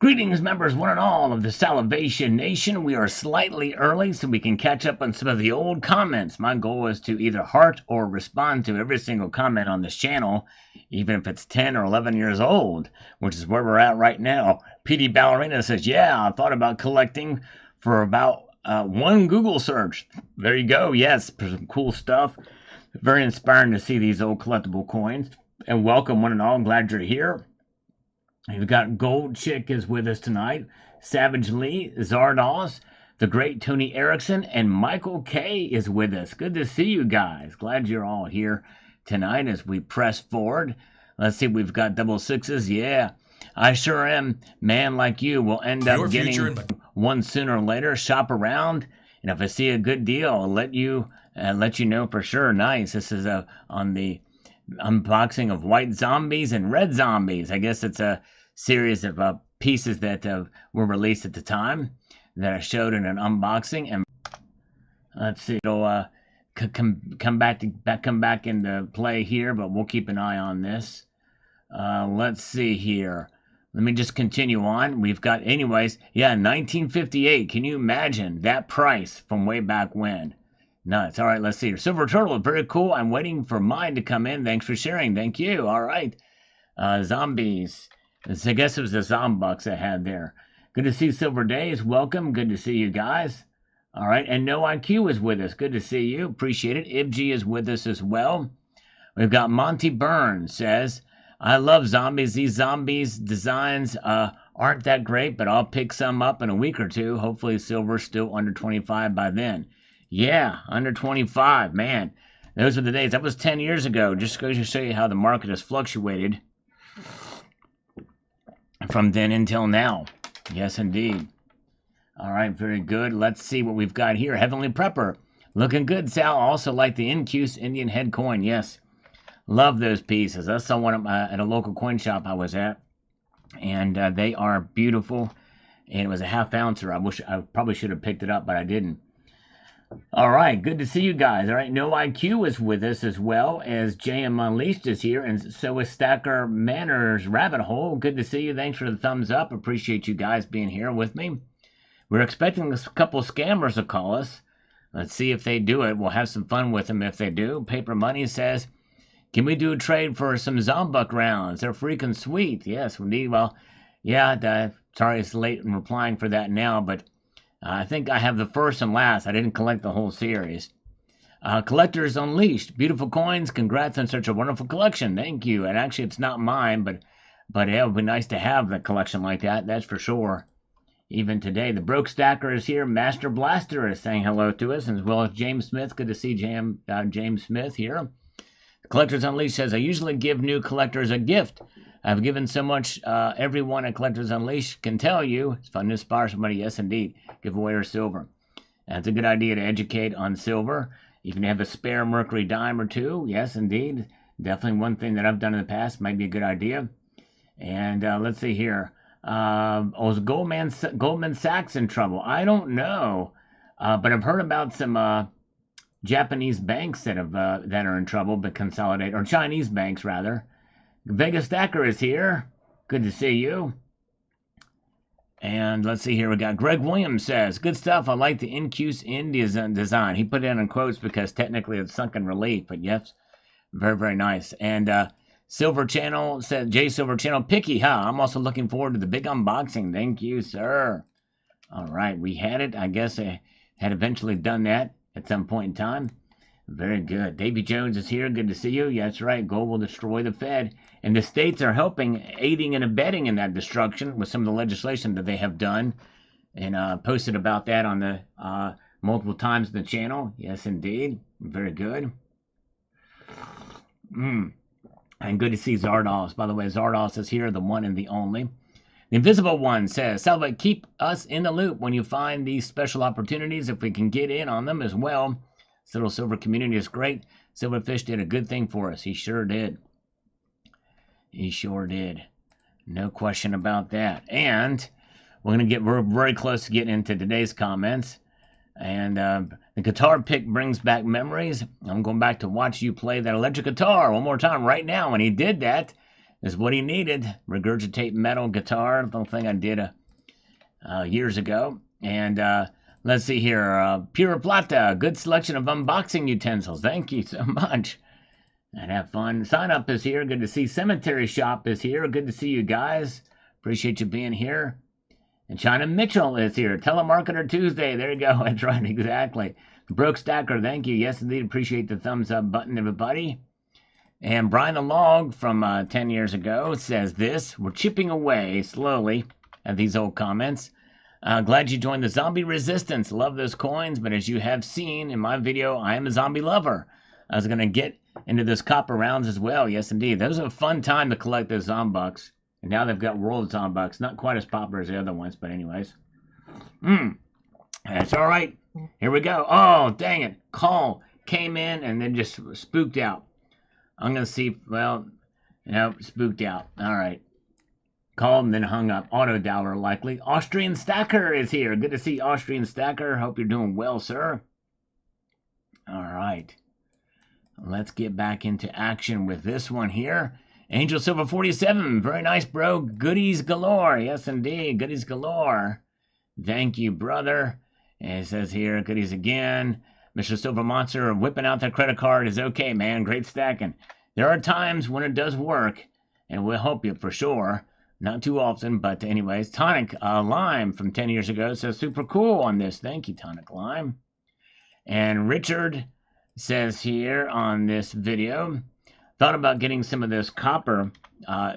Greetings, members, one and all of the Salivation Nation. We are slightly early so we can catch up on some of the old comments. My goal is to either heart or respond to every single comment on this channel, even if it's 10 or 11 years old, which is where we're at right now. PD Ballerina says, yeah, I thought about collecting for about one Google search. There you go. Yes, some cool stuff. Very inspiring to see these old collectible coins. And welcome, one and all. I'm glad you're here. We've got Gold Chick is with us tonight, Savage Lee, Zardos, the great Tony Erickson, and Michael K is with us. Good to see you guys. Glad you're all here tonight as we press forward. Let's see, we've got double sixes. Yeah, I sure am. Man like you will end up getting one sooner or later. Shop around, and if I see a good deal, I'll let you know for sure. Nice. This is on the unboxing of white zombies and red zombies. I guess it's a series of pieces that were released at the time that I showed in an unboxing. And let's see, it'll come back into play here, but we'll keep an eye on this. Let's see here. Let me just continue on. We've got, anyways, yeah, 1958. Can you imagine that price from way back when? Nuts. All right, let's see here. Silver Turtle, very cool. I'm waiting for mine to come in. Thanks for sharing. Thank you. All right. Zombies. I guess it was the Zombucks I had there. Good to see Silver Days. Welcome. Good to see you guys. All right. And No IQ is with us. Good to see you. Appreciate it. Ibg is with us as well. We've got Monty Burns says, I love zombies. These zombies designs aren't that great, but I'll pick some up in a week or two. Hopefully Silver's still under 25 by then. Yeah, under 25, man. Those were the days. That was 10 years ago. Just goes to show you how the market has fluctuated from then until now. Yes, indeed. All right, very good. Let's see what we've got here. Heavenly Prepper. Looking good, Sal. Also like the Incuse Indian head coin. Yes. Love those pieces. I saw one at a local coin shop I was at. And they are beautiful. And it was a half ouncer. I probably should have picked it up, but I didn't. All right, good to see you guys. All right, No IQ is with us as well as JM Unleashed is here, and so is Stacker Manners Rabbit Hole. Good to see you. Thanks for the thumbs up. Appreciate you guys being here with me. We're expecting a couple scammers to call us. Let's see if they do it. We'll have some fun with them if they do. Paper Money says, can we do a trade for some Zombuck rounds? They're freaking sweet. Yes, indeed. Well, yeah, sorry it's late in replying for that now, but I think I have the first and last. I didn't collect the whole series. Collectors Unleashed. Beautiful coins. Congrats on such a wonderful collection. Thank you. And actually, it's not mine, but yeah, it would be nice to have a collection like that. That's for sure. Even today. The Broke Stacker is here. Master Blaster is saying hello to us, as well as James Smith. Good to see James Smith here. Collectors Unleashed says, I usually give new collectors a gift. I've given so much, everyone at Collectors Unleashed can tell you. It's fun to inspire somebody. Yes, indeed. Give away our silver. It's a good idea to educate on silver. You can have a spare mercury dime or two. Yes, indeed. Definitely one thing that I've done in the past. Might be a good idea. And let's see here. Is Goldman Sachs in trouble? I don't know. But I've heard about some Japanese banks that are in trouble, but consolidate, or Chinese banks rather. Vegas Stacker is here. Good to see you. And let's see here. We got Greg Williams says, good stuff. I like the Incuse Indian design. He put it in quotes because technically it's sunken relief, but yes, very, very nice. And Silver Channel said, J Silver Channel, picky, huh? I'm also looking forward to the big unboxing. Thank you, sir. All right, we had it. I guess I had eventually done that at some point in time. Very good. Davy Jones is here. Good to see you. Yeah, that's right. Gold will destroy the Fed. And the states are helping, aiding and abetting in that destruction with some of the legislation that they have done. And posted about that on the multiple times on the channel. Yes, indeed. Very good. And good to see Zardos. By the way, Zardos is here, the one and the only. The Invisible One says, Salva, keep us in the loop when you find these special opportunities if we can get in on them as well. This little silver community is great. Silverfish did a good thing for us. He sure did. He sure did. No question about that. And we're very close to getting into today's comments. And the guitar pick brings back memories. I'm going back to watch you play that electric guitar one more time right now. And he did that. is what he needed. Regurgitate metal guitar, the thing I did years ago. And let's see here. Pure Plata, good selection of unboxing utensils. Thank you so much. And have fun. Sign Up is here. Good to see. Cemetery Shop is here. Good to see you guys. Appreciate you being here. And China Mitchell is here. Telemarketer Tuesday. There you go. That's right. Exactly. Broke Stacker. Thank you. Yes, indeed. Appreciate the thumbs up button, everybody. And Brian the Log from 10 years ago says this. We're chipping away slowly at these old comments. Glad you joined the zombie resistance. Love those coins, but as you have seen in my video, I am a zombie lover. I was going to get into those copper rounds as well. Yes, indeed. That was a fun time to collect those Zombucks. And now they've got World Zombucks. Not quite as popular as the other ones, but anyways. That's all right. Here we go. Oh, dang it. Call came in and then just spooked out. I'm going to see. Well, spooked out. All right. Called and then hung up. Auto dialer likely. Austrian Stacker is here. Good to see Austrian Stacker. Hope you're doing well, sir. All right. Let's get back into action with this one here. Angel Silver 47. Very nice, bro. Goodies galore. Yes, indeed. Goodies galore. Thank you, brother. And it says here, goodies again. Mr. Silver Monster, whipping out that credit card is okay, man. Great stacking. There are times when it does work, and we'll help you for sure. Not too often, but anyways. Tonic Lime from 10 years ago says super cool on this. Thank you, Tonic Lime. And Richard says here on this video, thought about getting some of those copper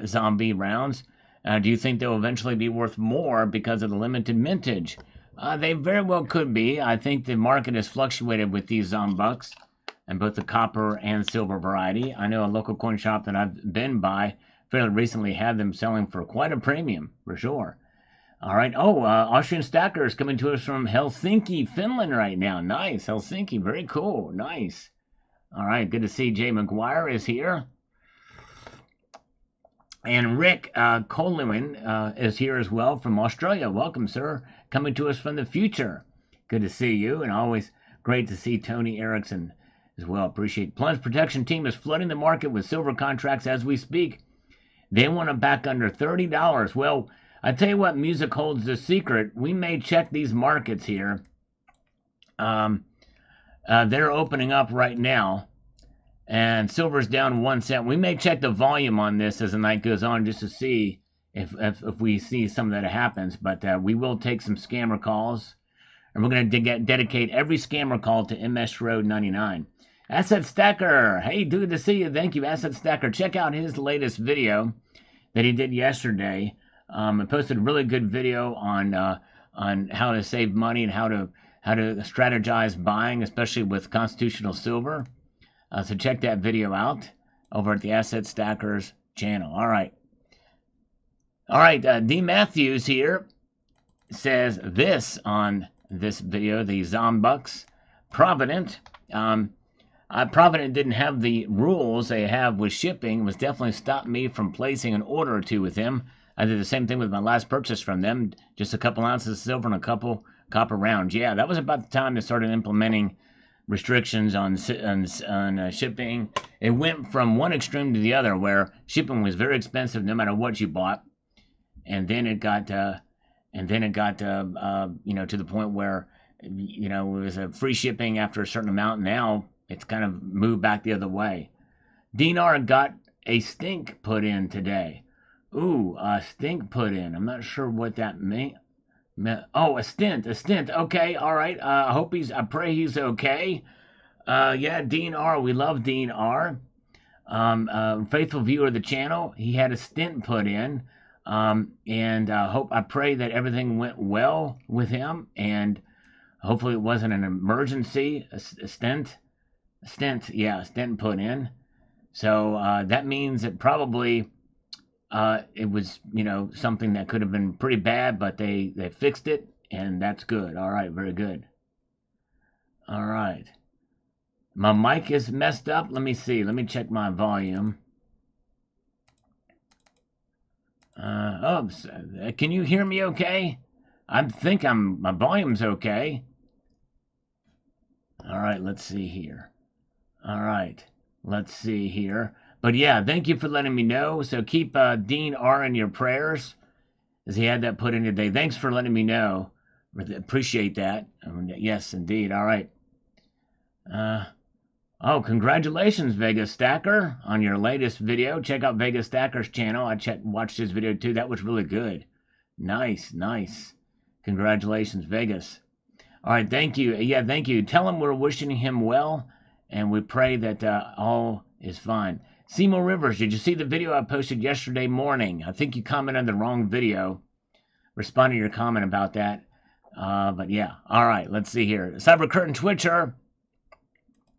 zombie rounds. Do you think they'll eventually be worth more because of the limited mintage? They very well could be. I think the market has fluctuated with these Zombucks and both the copper and silver variety. I know a local coin shop that I've been by fairly recently had them selling for quite a premium, for sure. All right. Austrian Stacker is coming to us from Helsinki, Finland right now. Nice. Helsinki. Very cool. Nice. All right. Good to see Jay McGuire is here. And Rick Colwyn is here as well from Australia. Welcome, sir. Coming to us from the future. Good to see you. And always great to see Tony Erickson as well. Appreciate. Plunge Protection Team is flooding the market with silver contracts as we speak. They want them back under $30. Well, I tell you what, music holds the secret. We may check these markets here. They're opening up right now, and silver's down 1 cent. We may check the volume on this as the night goes on just to see if we see some of that happens. But we will take some scammer calls, and we're going to dedicate every scammer call to MS Road 99. Asset Stacker, hey, good to see you. Thank you, Asset Stacker. Check out his latest video that he did yesterday. I posted a really good video on how to save money and how to strategize buying, especially with constitutional silver. So check that video out over at the Asset Stackers channel. All right. D. Matthews here says this on this video: the Zombucks Provident. Provident didn't have the rules they have with shipping. It was definitely stopped me from placing an order or two with them. I did the same thing with my last purchase from them. Just a couple ounces of silver and a couple copper rounds. Yeah, that was about the time they started implementing restrictions on shipping. It went from one extreme to the other, where shipping was very expensive no matter what you bought, and then it got to the point where it was a free shipping after a certain amount. Now it's kind of moved back the other way. Dinar got a stink put in today. Ooh, a stink put in. I'm not sure what that means. Oh, a stint. Okay, all right. I pray he's okay. Yeah, Dean R. We love Dean R. Faithful viewer of the channel. He had a stint put in. I pray that everything went well with him, and hopefully it wasn't an emergency. A stent put in. So that means that probably it was, something that could have been pretty bad, but they fixed it, and that's good. All right, very good. All right. My mic is messed up. Let me see. Let me check my volume. Can you hear me okay? I think my volume's okay. All right, let's see here. But yeah, thank you for letting me know. So keep Dean R in your prayers, as he had that put in today. Thanks for letting me know. Appreciate that. Yes, indeed. All right. Uh, oh, congratulations, Vegas Stacker, on your latest video. Check out Vegas Stacker's channel. I watched his video too. That was really good. Nice, nice. Congratulations, Vegas. All right, thank you. Yeah, thank you. Tell him we're wishing him well, and we pray that all is fine. Seymour Rivers, did you see the video I posted yesterday morning? I think you commented on the wrong video. Respond to your comment about that. But yeah, all right, let's see here. Cyber Curtain Twitcher,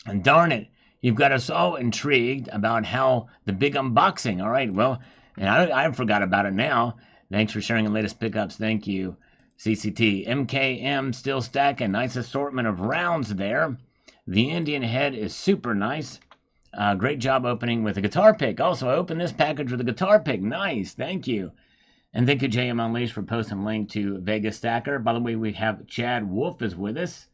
and darn it, you've got us all intrigued about how the big unboxing. All right, well, and I forgot about it now. Thanks for sharing the latest pickups. Thank you. CCT, MKM still stacking. Nice assortment of rounds there. The Indian head is super nice. Great job opening with a guitar pick. Also, I opened this package with a guitar pick. Nice, thank you. And thank you, JM Unleashed, for posting a link to Vegas Stacker. By the way, we have Chad Wolf is with us.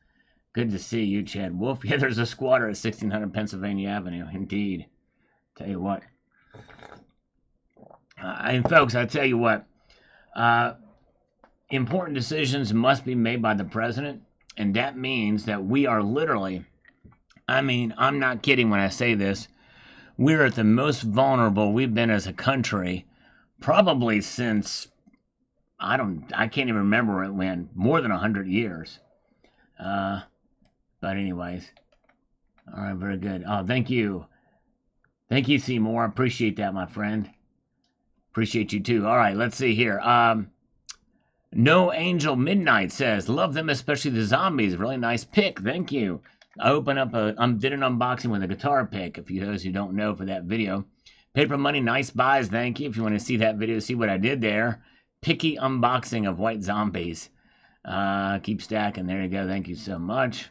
Good to see you, Chad Wolf. Yeah, there's a squatter at 1600 Pennsylvania Avenue. Indeed. Tell you what. And folks, I tell you what. Important decisions must be made by the president, and that means that we are literally, I mean, I'm not kidding when I say this, we're at the most vulnerable we've been as a country, probably since, I can't even remember it when, more than 100 years. But anyways, all right, very good. Oh, thank you. Thank you, Seymour. Appreciate that, my friend. Appreciate you too. All right, let's see here. No Angel Midnight says, love them, especially the zombies. Really nice pick. Thank you. I did an unboxing with a guitar pick, if you those who don't know, for that video. Paper Money, nice buys. Thank you. If you want to see that video, see what I did there. Picky unboxing of white zombies. Keep stacking. There you go. Thank you so much.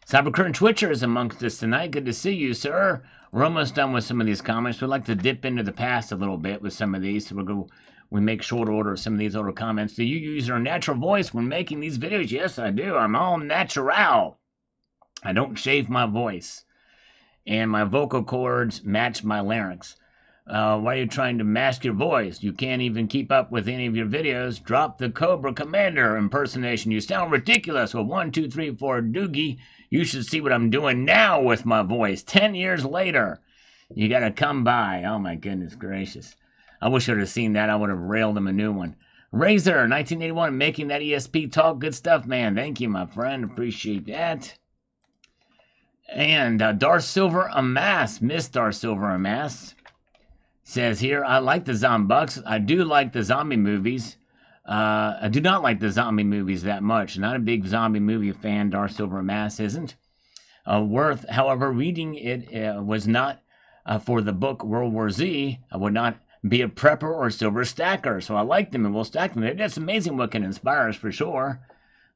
Cyber Curtain Twitcher is amongst us tonight. Good to see you, sir. We're almost done with some of these comments. We'd like to dip into the past a little bit with some of these. So we make short order of some of these older comments. Do you use your natural voice when making these videos? Yes, I do. I'm all natural. I don't shave my voice. And my vocal cords match my larynx. Why are you trying to mask your voice? You can't even keep up with any of your videos. Drop the Cobra Commander impersonation. You sound ridiculous. Well, 1, 2, 3, 4, Doogie. You should see what I'm doing now with my voice. 10 years later. You got to come by. Oh, my goodness gracious. I wish I would have seen that. I would have railed him a new one. Razor, 1981, making that ESP talk. Good stuff, man. Thank you, my friend. Appreciate that. And Darth Silver Amass, Miss Darth Silver Amass, says here, I like the Zombucks. I do like the zombie movies. I do not like the zombie movies that much. Not a big zombie movie fan. Darth Silver Amass isn't. Worth, however, reading it was not for the book World War Z. I would not be a prepper or silver stacker. So I like them and we'll stack them. It's amazing what can inspire us for sure.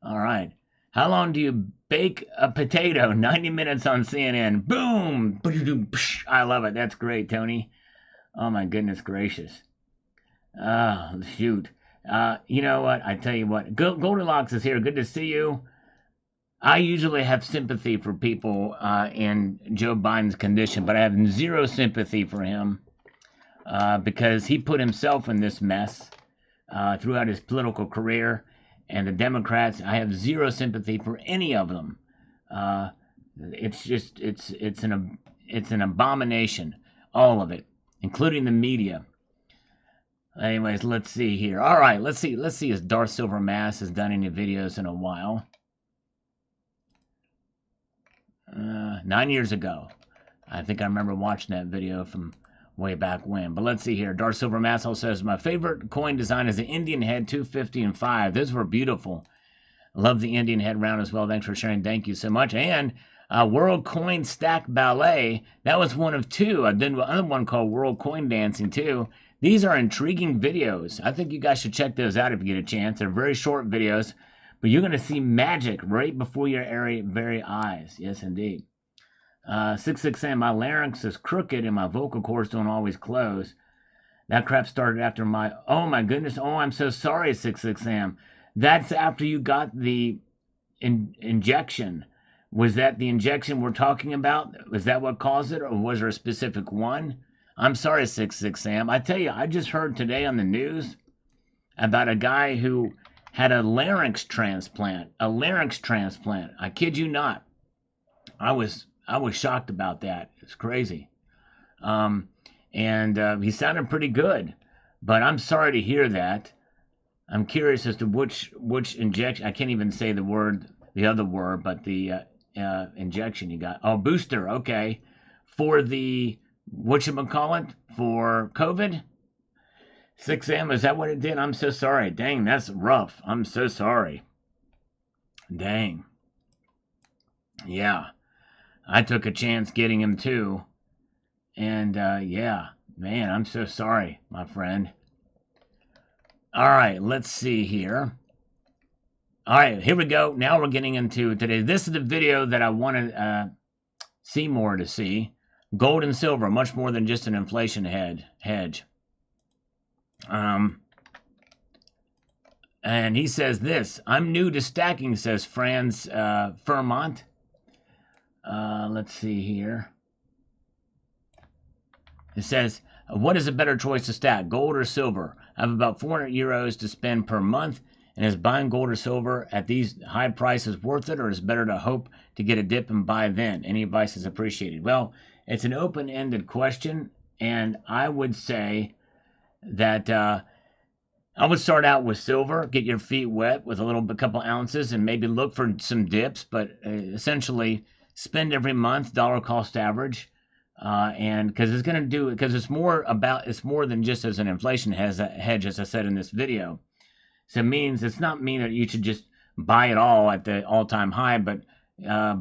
All right. How long do you bake a potato? 90 minutes on CNN. Boom! I love it. That's great, Tony. Oh, my goodness gracious. Oh, shoot. You know what? I tell you what. Goldilocks is here. Good to see you. I usually have sympathy for people in Joe Biden's condition, but I have zero sympathy for him because he put himself in this mess throughout his political career. And the Democrats, I have zero sympathy for any of them. It's just, it's an abomination, all of it, including the media. Anyways, let's see here. All right, let's see if Darth Silver Mass has done any videos in a while. 9 years ago. I think I remember watching that video from way back when. But let's see here. Darth Silver Mass also says, my favorite coin design is the Indian head 250 and 5. Those were beautiful. I love the Indian head round as well. Thanks for sharing. Thank you so much. And World Coin Stack Ballet. That was one of two. I did another one called World Coin Dancing too. These are intriguing videos. I think you guys should check those out if you get a chance. They're very short videos, but you're going to see magic right before your very eyes. Yes, indeed. 66M, my larynx is crooked and my vocal cords don't always close. That crap started after oh my goodness, oh I'm so sorry, 66M. That's after you got the injection. Was that the injection we're talking about? Was that what caused it, or was there a specific one? I'm sorry, 66 Sam. I tell you, I just heard today on the news about a guy who had a larynx transplant. A larynx transplant. I kid you not. I was shocked about that. It's crazy. Um, and he sounded pretty good, but I'm sorry to hear that. I'm curious as to which injection. I can't even say the word, the other word, but the injection you got. Oh, booster. Okay, for the whatchamacallit, for COVID. 6M, is that what it did? I'm so sorry. Dang, that's rough. I'm so sorry. Dang. Yeah, I took a chance getting him too, and yeah, man, I'm so sorry, my friend. All right, let's see here. All right, here we go. Now we're getting into today. This is the video that I wanted Seymour to see. Gold and silver, much more than just an inflation hedge. And he says this: I'm new to stacking, says Franz Fermont. Let's see here. It says, what is a better choice to stack, gold or silver? I have about 400 euros to spend per month, and is buying gold or silver at these high prices worth it, or is it better to hope to get a dip and buy then? Any advice is appreciated. Well, it's an open-ended question, and I would say that I would start out with silver, get your feet wet with a couple ounces, and maybe look for some dips, but essentially spend every month, dollar cost average. And because it's going to do, because it's more than just as an inflation hedge, as I said in this video. So it means, it's not mean that you should just buy it all at the all-time high, but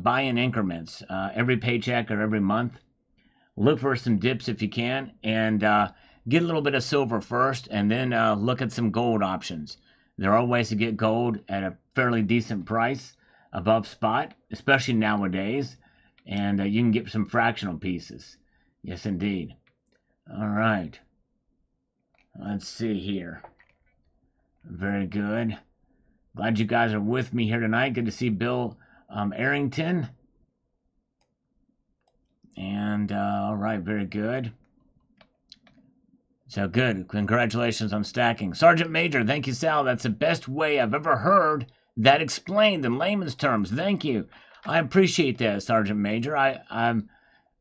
buy in increments every paycheck or every month. Look for some dips if you can, and get a little bit of silver first, and then look at some gold options. There are ways to get gold at a fairly decent price above spot, especially nowadays. And you can get some fractional pieces. Yes, indeed. All right. Let's see here. Very good. Glad you guys are with me here tonight. Good to see Bill Arrington. And all right, very good. So good. Congratulations on stacking. Sergeant Major, thank you, Sal. That's the best way I've ever heard that explained in layman's terms. Thank you. I appreciate that, Sergeant Major. I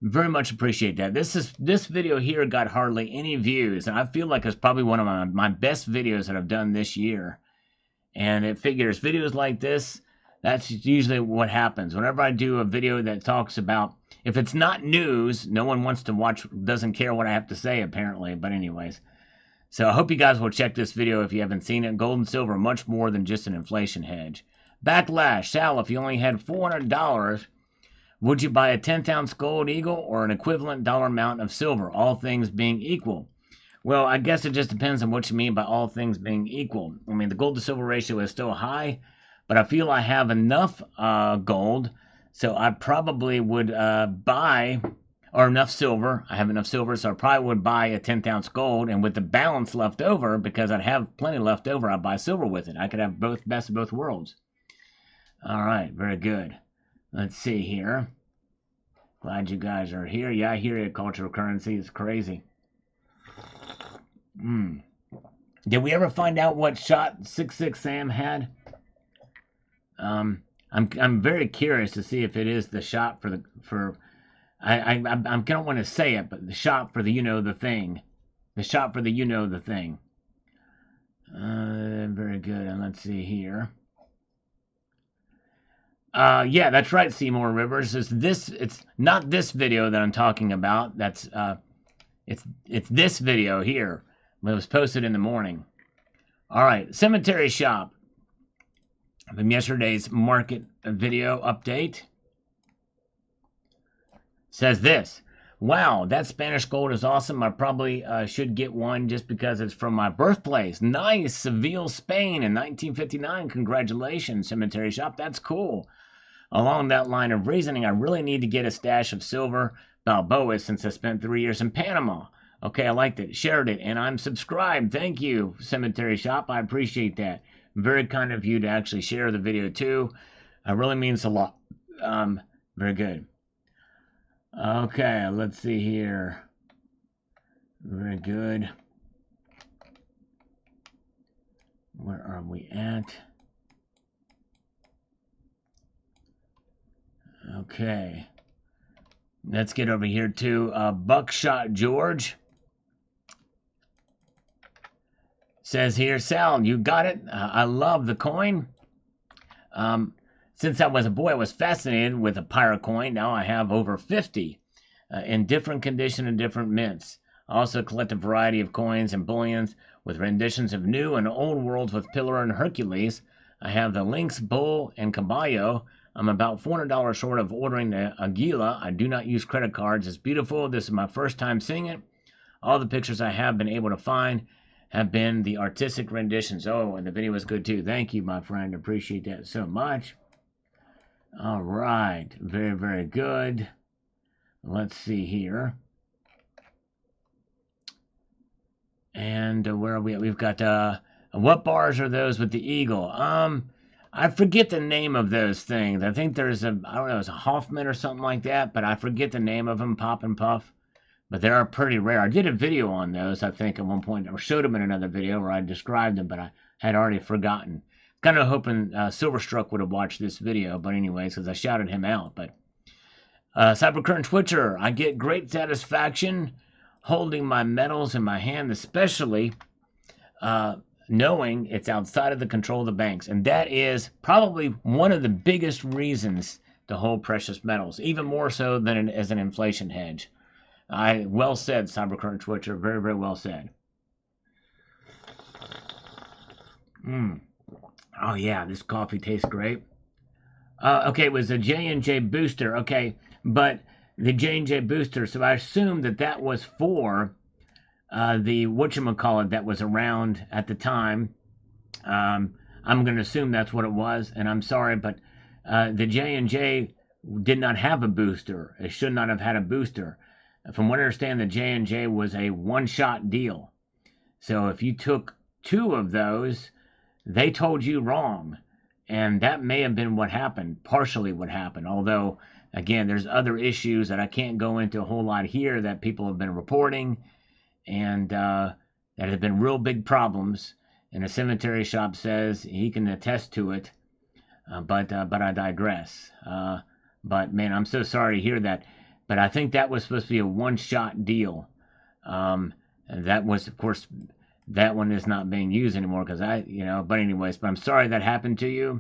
very much appreciate that. This video here got hardly any views, and I feel like it's probably one of my best videos that I've done this year. And it figures videos like this, that's usually what happens. Whenever I do a video that talks about, if it's not news, no one wants to watch, doesn't care what I have to say apparently. But anyways, so I hope you guys will check this video if you haven't seen it. Gold and silver, much more than just an inflation hedge. Backlash. Sal, if you only had $400, would you buy a 10th ounce gold eagle or an equivalent dollar amount of silver, all things being equal? Well, I guess it just depends on what you mean by all things being equal. I mean, the gold to silver ratio is still high, but I feel I have enough gold, so I probably would buy, or enough silver. I have enough silver, so I probably would buy a 10th ounce gold, and with the balance left over, because I'd have plenty left over, I'd buy silver with it. I could have both, best of both worlds. All right, very good. Let's see here. Glad you guys are here. Yeah, I hear you. Cultural currency is crazy. Did we ever find out what shot 66 Sam had? I'm very curious to see if it is the shot I don't want to say it, but the shot for the the thing. The shot for the the thing. Very good. And let's see here. Yeah, that's right, Seymour Rivers. It's not this video that I'm talking about. That's it's this video here. It was posted in the morning. All right, cemetery shop from yesterday's market video update says this. Wow, that Spanish gold is awesome. I probably should get one just because it's from my birthplace. Nice, Seville, Spain in 1959. Congratulations, cemetery shop. That's cool. Along that line of reasoning, I really need to get a stash of silver Balboa since I spent 3 years in Panama. Okay, I liked it, shared it, and I'm subscribed. Thank you, Cemetery Shop. I appreciate that. Very kind of you to actually share the video too. It really means a lot. Very good. Okay, let's see here. Very good. Where are we at? Okay. Let's get over here to Buckshot George. Says here, Sal, you got it. I love the coin. Since I was a boy, I was fascinated with a pirate coin. Now I have over 50 in different condition and different mints. I also collect a variety of coins and bullions with renditions of new and old worlds with Pillar and Hercules. I have the Lynx, Bull, and Caballo. I'm about $400 short of ordering the Aguila. I do not use credit cards. It's beautiful. This is my first time seeing it. All the pictures I have been able to find have been the artistic renditions. Oh, and the video was good too. Thank you, my friend. Appreciate that so much. All right. Very, very good. Let's see here. And where are we at? We've got, what bars are those with the eagle? I forget the name of those things. I think there's I don't know, it's a Hoffman or something like that, but I forget the name of them, Pop and Puff. But they are pretty rare. I did a video on those, I think, at one point, or showed them in another video where I described them, but I had already forgotten. Kind of hoping Silverstruck would have watched this video, but anyways, because I shouted him out. But Cybercurrent Twitcher, I get great satisfaction holding my metals in my hand, especially knowing it's outside of the control of the banks. And that is probably one of the biggest reasons to hold precious metals, even more so than as an inflation hedge. Well said, Cybercurrent Twitcher. Very, very well said. Oh, yeah, this coffee tastes great. Okay, it was a J&J booster. Okay, but the J&J booster, so I assume that was for the whatchamacallit that was around at the time. I'm going to assume that's what it was, and I'm sorry, but the J&J did not have a booster. It should not have had a booster. From what I understand, the J&J was a one-shot deal. So if you took 2 of those, they told you wrong. And that may have been what happened, partially what happened. Although, again, there's other issues that I can't go into a whole lot here that people have been reporting. And that have been real big problems. And a cemetery shop says he can attest to it. But I digress. But, man, I'm so sorry to hear that. But I think that was supposed to be a one-shot deal. And that was, of course, that one is not being used anymore because but anyways, but I'm sorry that happened to you.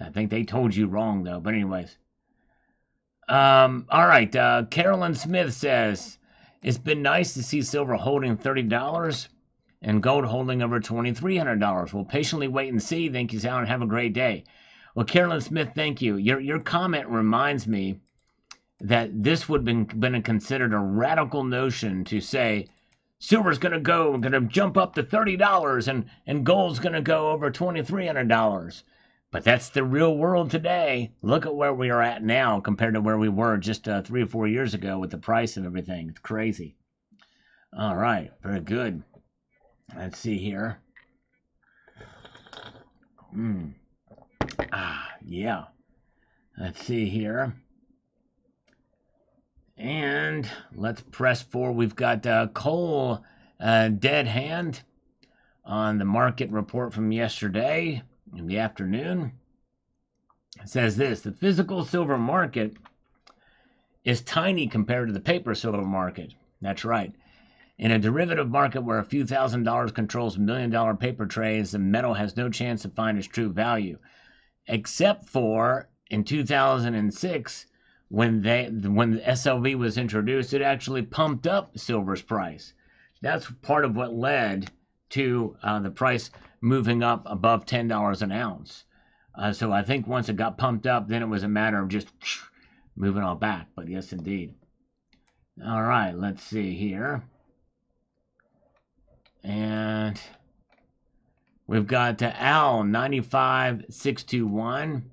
I think they told you wrong, though. But anyways. All right. Carolyn Smith says, it's been nice to see silver holding $30 and gold holding over $2,300. We'll patiently wait and see. Thank you, Sal, and have a great day. Well, Carolyn Smith, thank you. Your comment reminds me that this would have been considered a radical notion to say silver's going to jump up to $30 and gold's going to go over $2,300. But that's the real world today. Look at where we are at now compared to where we were just 3 or 4 years ago with the price of everything. It's crazy. All right, very good. Let's see here. Yeah. Let's see here. And let's press forward. We've got coal dead hand on the market report from yesterday in the afternoon. It says this: the physical silver market is tiny compared to the paper silver market. That's right. In a derivative market where a few $1,000s controls $1 million paper trades, the metal has no chance to find its true value, except for in 2006. When the SLV was introduced, it actually pumped up silver's price. That's part of what led to the price moving up above $10 an ounce. So I think once it got pumped up, then it was a matter of just moving on back. But yes, indeed. All right, let's see here. And we've got Al 95621.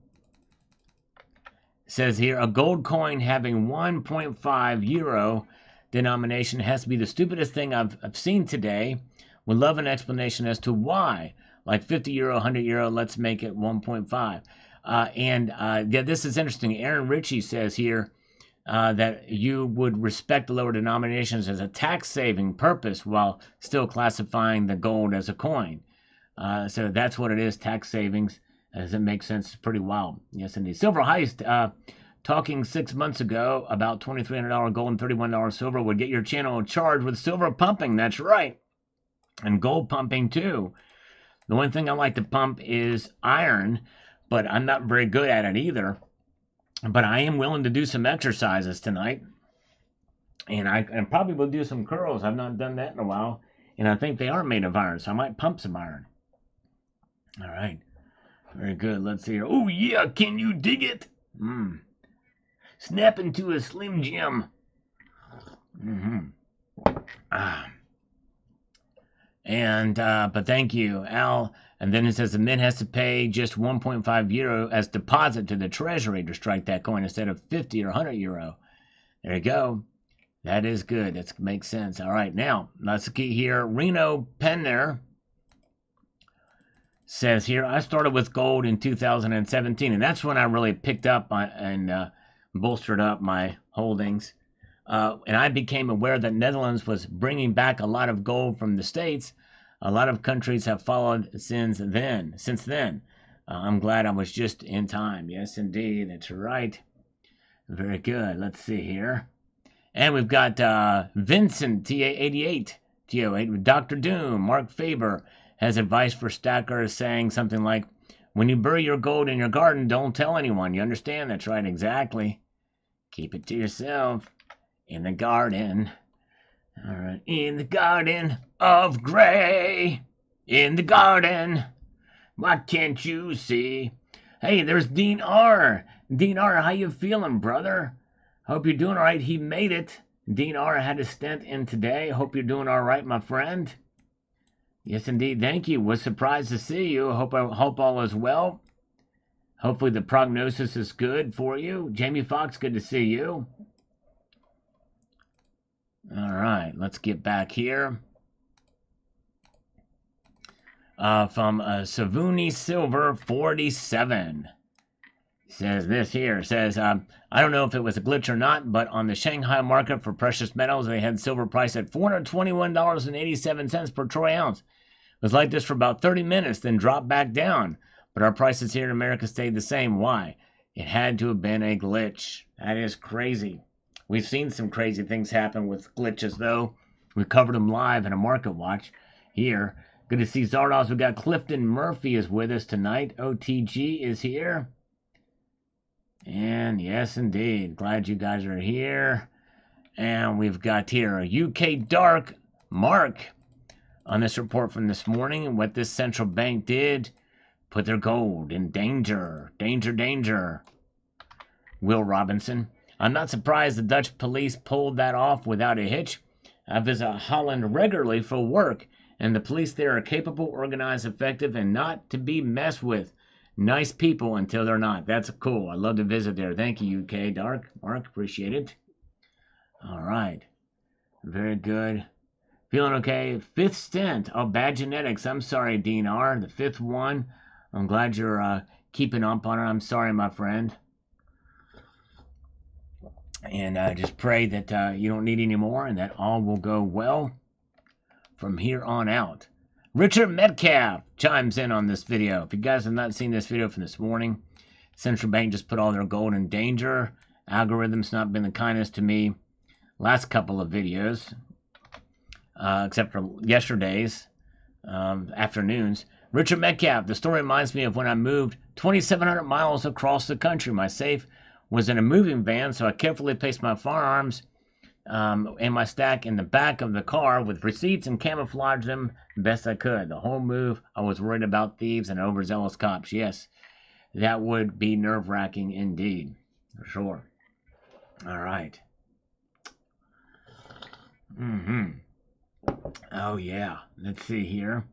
Says here, a gold coin having 1.5 euro denomination has to be the stupidest thing I've seen today. Would love an explanation as to why. Like 50 euro, 100 euro, let's make it 1.5. Yeah, this is interesting. Aaron Ritchie says here, that you would respect the lower denominations as a tax-saving purpose while still classifying the gold as a coin. So that's what it is, tax savings. Does it make sense? It's pretty wild. Yes, indeed. Silver Heist, talking 6 months ago about $2,300 gold and $31 silver would get your channel charged with silver pumping. That's right. And gold pumping too. The one thing I like to pump is iron, but I'm not very good at it either. But I am willing to do some exercises tonight. And I probably will do some curls. I've not done that in a while. And I think they are made of iron, so I might pump some iron. All right. Very good. Let's see here. Oh, yeah. Can you dig it? Snap into a Slim Jim. But thank you, Al. And then it says the Mint has to pay just 1.5 euro as deposit to the treasury to strike that coin instead of 50 or 100 euro. There you go. That is good. That makes sense. All right. Now, let's get here. Reno Penner says here, I started with gold in 2017, and that's when I really picked up and bolstered up my holdings. And I became aware that Netherlands was bringing back a lot of gold from the States. A lot of countries have followed since then. I'm glad I was just in time. Yes, indeed. That's right. Very good. Let's see here. And we've got Vincent, TA88, TO8, Dr. Doom, Mark Faber has advice for stackers saying something like, when you bury your gold in your garden, don't tell anyone. You understand? That's right, exactly. Keep it to yourself. In the garden. All right. In the garden of gray. In the garden. What can't you see? Hey, there's Dean R. Dean R, how you feeling, brother? Hope you're doing all right. He made it. Dean R had a stint in today. Hope you're doing all right, my friend. Yes, indeed. Thank you. Was surprised to see you. Hope all is well. Hopefully the prognosis is good for you. Jamie Fox, good to see you. All right, let's get back here. From Savuni Silver 47. Says this here. Says, I don't know if it was a glitch or not, but on the Shanghai market for precious metals, they had silver price at $421.87 per troy ounce. It was like this for about 30 minutes, then dropped back down. But our prices here in America stayed the same. Why? It had to have been a glitch. That is crazy. We've seen some crazy things happen with glitches, though. We covered them live in a Market Watch here. Good to see Zardoz. We got Clifton Murphy is with us tonight. OTG is here. And yes, indeed. Glad you guys are here. And we've got here UK Dark Mark on this report from this morning. And what this central bank did, put their gold in danger. Danger, danger. Will Robinson. I'm not surprised the Dutch police pulled that off without a hitch. I visit Holland regularly for work, and the police there are capable, organized, effective, and not to be messed with. Nice people until they're not. That's cool. I love to visit there. Thank you, UK Dark. Mark, appreciate it. All right. Very good. Feeling okay. Fifth stint. Oh, bad genetics. I'm sorry, Dean R. The fifth one. I'm glad you're keeping up on it. I'm sorry, my friend. And just pray that you don't need any more and that all will go well from here on out. Richard Metcalf chimes in on this video. If you guys have not seen this video from this morning, Central Bank just put all their gold in danger. Algorithm's not been the kindest to me last couple of videos, except for yesterday's afternoons. Richard Metcalf, the story reminds me of when I moved 2,700 miles across the country. My safe was in a moving van, so I carefully placed my firearms and my stack in the back of the car with receipts and camouflaged them the best I could. The whole move, I was worried about thieves and overzealous cops. Yes, that would be nerve-wracking indeed, for sure. All right. Oh, yeah. Let's see here.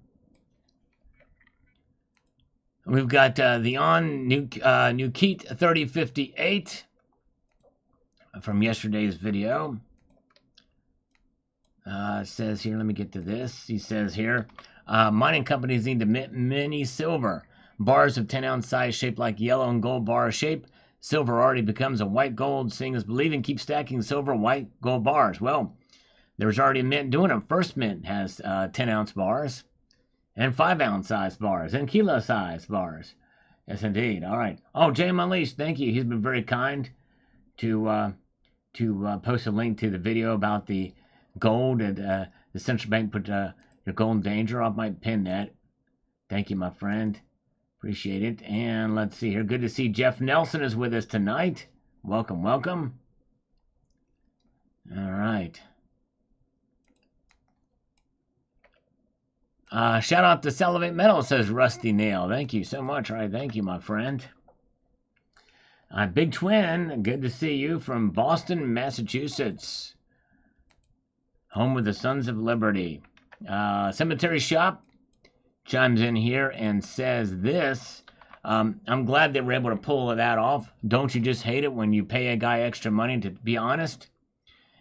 We've got the Nukit 3058 from yesterday's video. Says here, let me get to this. He says here, mining companies need to mint mini silver. Bars of 10-ounce size shaped like yellow and gold bar shape. silver already becomes a white gold, seeing as believing, keep stacking silver white gold bars. Well, there's already a mint doing them. First Mint has 10-ounce bars and 5-ounce size bars and kilo size bars. Yes, indeed. All right. Oh, James Unleashed, thank you. He's been very kind to post a link to the video about the gold and the central bank put your gold in danger. I might pin that. Thank you, my friend. Appreciate it. And let's see here. Good to see Jeff Nelson is with us tonight. Welcome, welcome. All right. Shout out to Salivate Metal, says Rusty Nail. Thank you so much. All right, thank you, my friend. Big Twin, good to see you from Boston, Massachusetts. Home with the Sons of Liberty. Cemetery Shop chimes in here and says this. I'm glad they were able to pull that off. Don't you just hate it when you pay a guy extra money to be honest?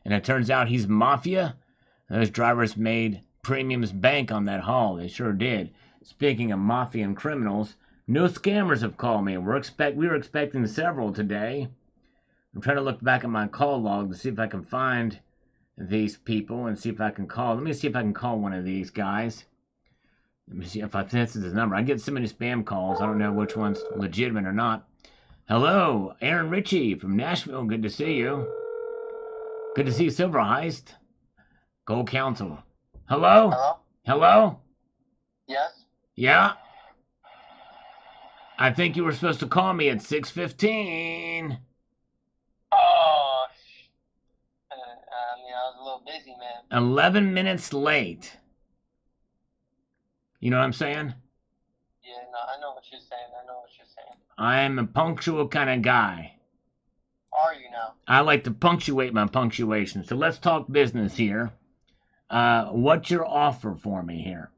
And it turns out he's mafia. Those drivers made premiums bank on that haul. They sure did. Speaking of mafia and criminals, no scammers have called me. We were expecting several today. I'm trying to look back at my call log to see if I can find these people and see if I can call. Let me see if I can call one of these guys. Let me see if this is his number. I get so many spam calls. I don't know which one's legitimate or not. Hello, Aaron Ritchie from Nashville. Good to see you. Good to see you, Silver Heist. Gold Council. Hello? Hello? Hello? Yes? Yeah? I think you were supposed to call me at 6:15. Oh, I was a little busy, man. 11 minutes late. You know what I'm saying? Yeah, no, I know what you're saying. I'm a punctual kind of guy. Are you now? I like to punctuate my punctuation. So let's talk business here. What's your offer for me here?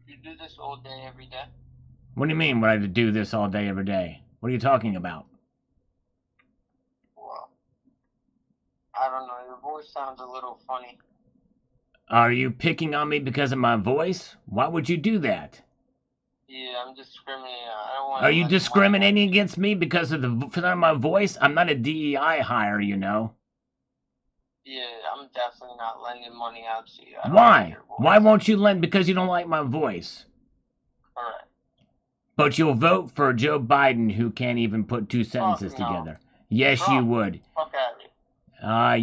You do this all day, every day? What do you mean, would I do this all day, every day? What are you talking about? Well, I don't know. Your voice sounds a little funny. Are you picking on me because of my voice? Why would you do that? Yeah, I'm discriminating. I don't want. Are you discriminating against me because of my voice? I'm not a DEI hire, you know. Yeah, I'm definitely not lending money out to you. Why? Why won't you lend? Because you don't like my voice. Correct. But you'll vote for Joe Biden, who can't even put two sentences together. Yes, Trump. you would. Fuck at me.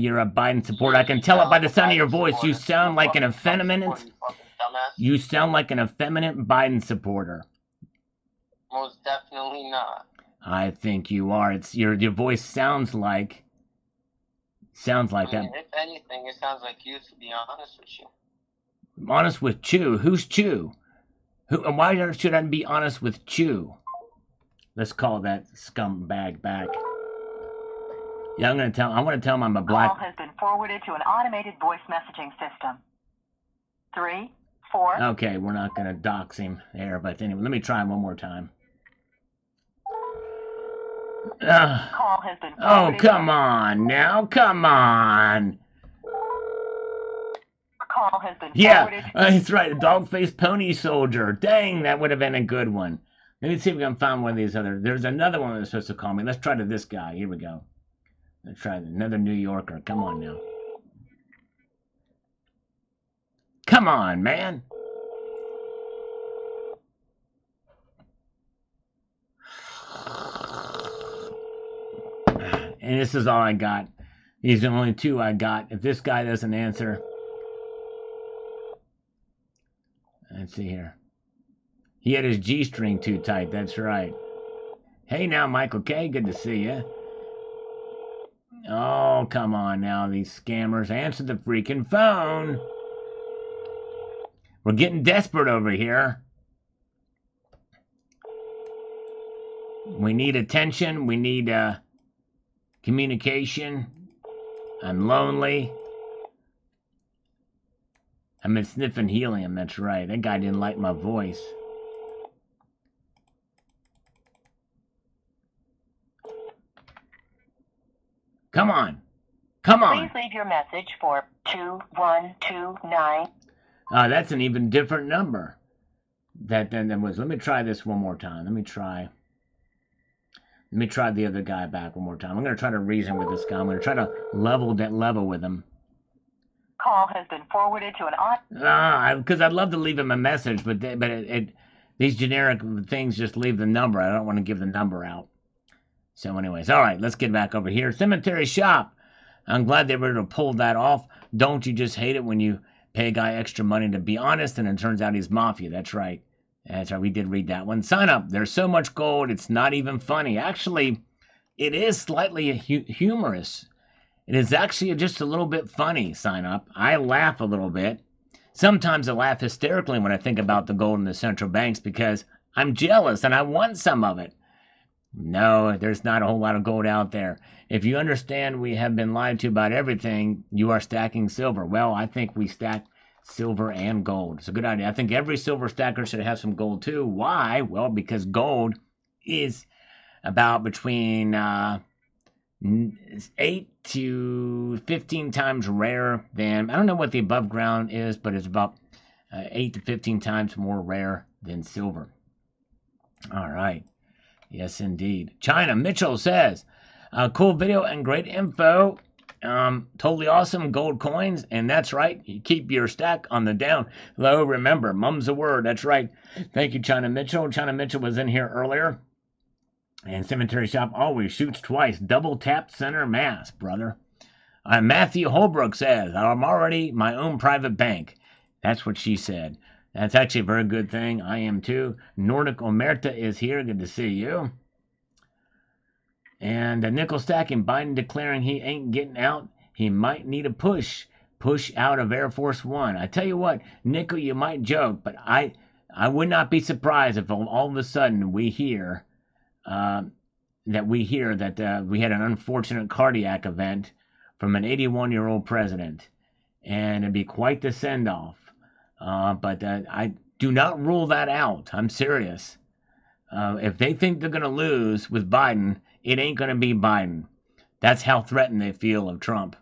You're a Biden supporter. I can tell it by the sound of your voice. You sound like an effeminate. You sound like an effeminate Biden supporter. Most definitely not. I think you are. It's your voice sounds like that. If anything, it sounds like you, to be honest with you. I'm honest with Chew. Who's Chew? Why should I be honest with Chew? Let's call that scumbag back. Yeah, I want to tell him I'm a black. Call has been forwarded to an automated voice messaging system. 3, 4. Okay, we're not gonna dox him there, but anyway, let me try him one more time. Call has been Oh, come on now, come on. Call has been Yeah, forwarded. that's right, a dog-faced pony soldier. Dang, that would have been a good one. Let me see if we can find one of these other. There's another one that's supposed to call me. Let's try to this guy. Here we go. Let's try another New Yorker. Come on now. Come on, man. And this is all I got. These are the only two I got. If this guy doesn't answer. Let's see here. He had his G-string too tight. That's right. Hey now, Michael K. Good to see you. Oh, come on now, these scammers. Answer the freaking phone. We're getting desperate over here. We need attention. We need communication. I'm lonely. I've been sniffing helium, that's right. That guy didn't like my voice. Come on. Come on. Please leave your message for 2129. That's an even different number. That was. Let me try this one more time. Let me try. Let me try the other guy back one more time. I'm going to try to reason with this guy. I'm going to try to level with him. Call has been forwarded to an Because I'd love to leave him a message, but these generic things just leave the number. I don't want to give the number out. So anyways, all right, let's get back over here. Cemetery Shop. I'm glad they were able to pull that off. Don't you just hate it when you pay a guy extra money to be honest, and it turns out he's mafia? That's right. That's right. We did read that one. Sign up. There's so much gold, it's not even funny. Actually, it is slightly humorous. It is actually just a little bit funny. Sign up. I laugh a little bit. Sometimes I laugh hysterically when I think about the gold in the central banks because I'm jealous and I want some of it. No, there's not a whole lot of gold out there. If you understand we have been lied to about everything, you are stacking silver. Well, I think we stack silver and gold. It's a good idea. I think every silver stacker should have some gold too. Why? Well, because gold is about between 8 to 15 times rarer than, I don't know what the above ground is, but it's about 8 to 15 times more rare than silver. All right. Yes, indeed. China Mitchell says, cool video and great info. Totally awesome gold coins. And that's right. You keep your stack on the down low. Remember, mum's a word. That's right. Thank you, China Mitchell. China Mitchell was in here earlier. And Cemetery Shop always shoots twice. Double tap center mass, brother. Matthew Holbrook says, I'm already my own private bank. That's what she said. That's actually a very good thing. I am too. Nordic Omerta is here. Good to see you. And nickel stacking. Biden declaring he ain't getting out. He might need a push out of Air Force One. I tell you what, Nickel, you might joke, but I would not be surprised if all of a sudden we hear that we had an unfortunate cardiac event from an 81-year-old president, and it'd be quite the send-off. But I do not rule that out. I'm serious. If they think they're going to lose with Biden, it ain't going to be Biden. That's how threatened they feel of Trump.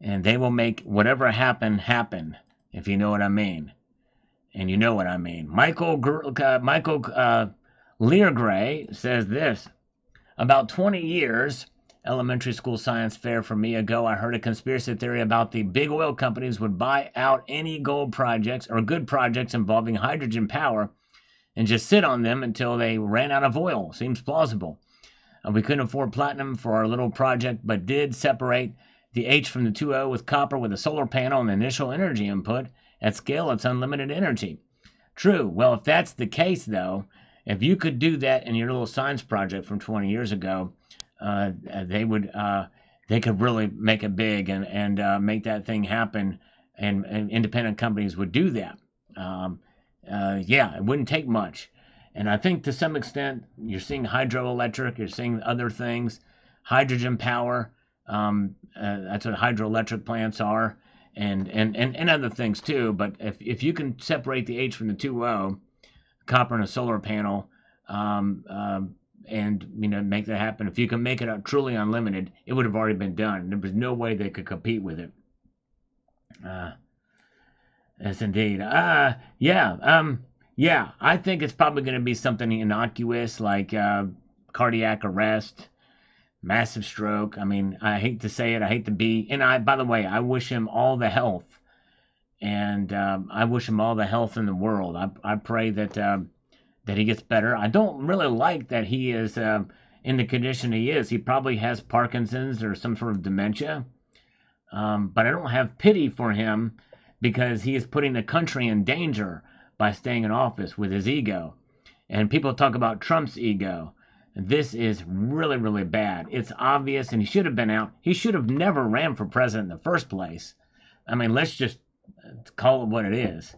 And they will make whatever happen, if you know what I mean. And you know what I mean. Michael Leargray says this. About 20 years, elementary school science fair for me ago, I heard a conspiracy theory about the big oil companies would buy out any gold projects or good projects involving hydrogen power and just sit on them until they ran out of oil. Seems plausible. We couldn't afford platinum for our little project, but did separate the H from the 2O with copper with a solar panel and initial energy input. At scale, it's unlimited energy. True. Well, if that's the case, though, if you could do that in your little science project from 20 years ago, they could really make it big and make that thing happen, and independent companies would do that. Yeah, it wouldn't take much. And I think to some extent, you're seeing hydroelectric, you're seeing other things, hydrogen power, that's what hydroelectric plants are, and other things too. But if you can separate the H from the 2O, copper and a solar panel, and make that happen. If you can make it truly unlimited, it would have already been done. There was no way they could compete with it. Yes, indeed. Yeah. I think it's probably going to be something innocuous like cardiac arrest, massive stroke. I mean, I hate to say it. I hate to be. And by the way, I wish him all the health, and I wish him all the health in the world. I pray that he gets better. I don't really like that he is in the condition he is. He probably has Parkinson's or some sort of dementia. But I don't have pity for him because he is putting the country in danger by staying in office with his ego. And people talk about Trump's ego. This is really, really bad. It's obvious, and he should have been out. He should have never ran for president in the first place. I mean, let's just call it what it is.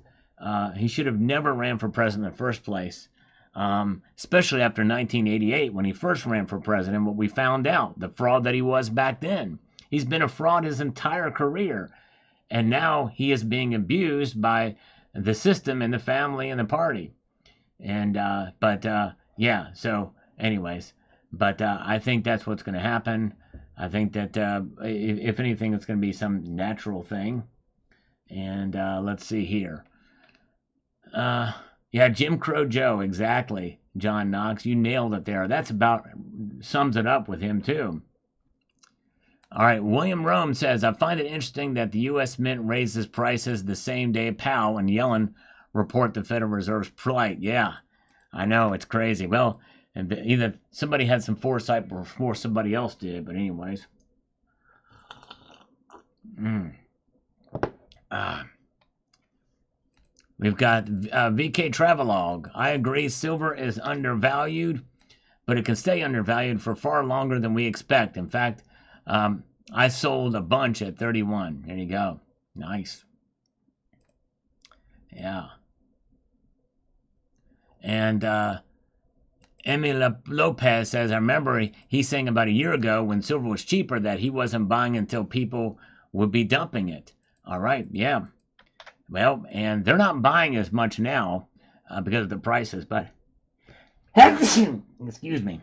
He should have never ran for president in the first place, especially after 1988 when he first ran for president. What we found out, the fraud that he was back then. He's been a fraud his entire career, and now he is being abused by the system and the family and the party. And yeah. So, anyways, but I think that's what's going to happen. I think that if anything, it's going to be some natural thing. And let's see here. Yeah, Jim Crow Joe, exactly. John Knox, you nailed it there. That's about sums it up with him too. All right, William Rome says, I find it interesting that the U.S. Mint raises prices the same day Powell and Yellen report the Federal Reserve's plight. Yeah, I know, it's crazy. Well, and either somebody had some foresight before somebody else did, but anyways. We've got VK Travelog. I agree, silver is undervalued, but it can stay undervalued for far longer than we expect. In fact, I sold a bunch at 31. There you go. Nice. Yeah. And Emil Lopez says, I remember he saying about a year ago when silver was cheaper that he wasn't buying until people would be dumping it. All right, yeah. Well, and they're not buying as much now because of the prices, but excuse me.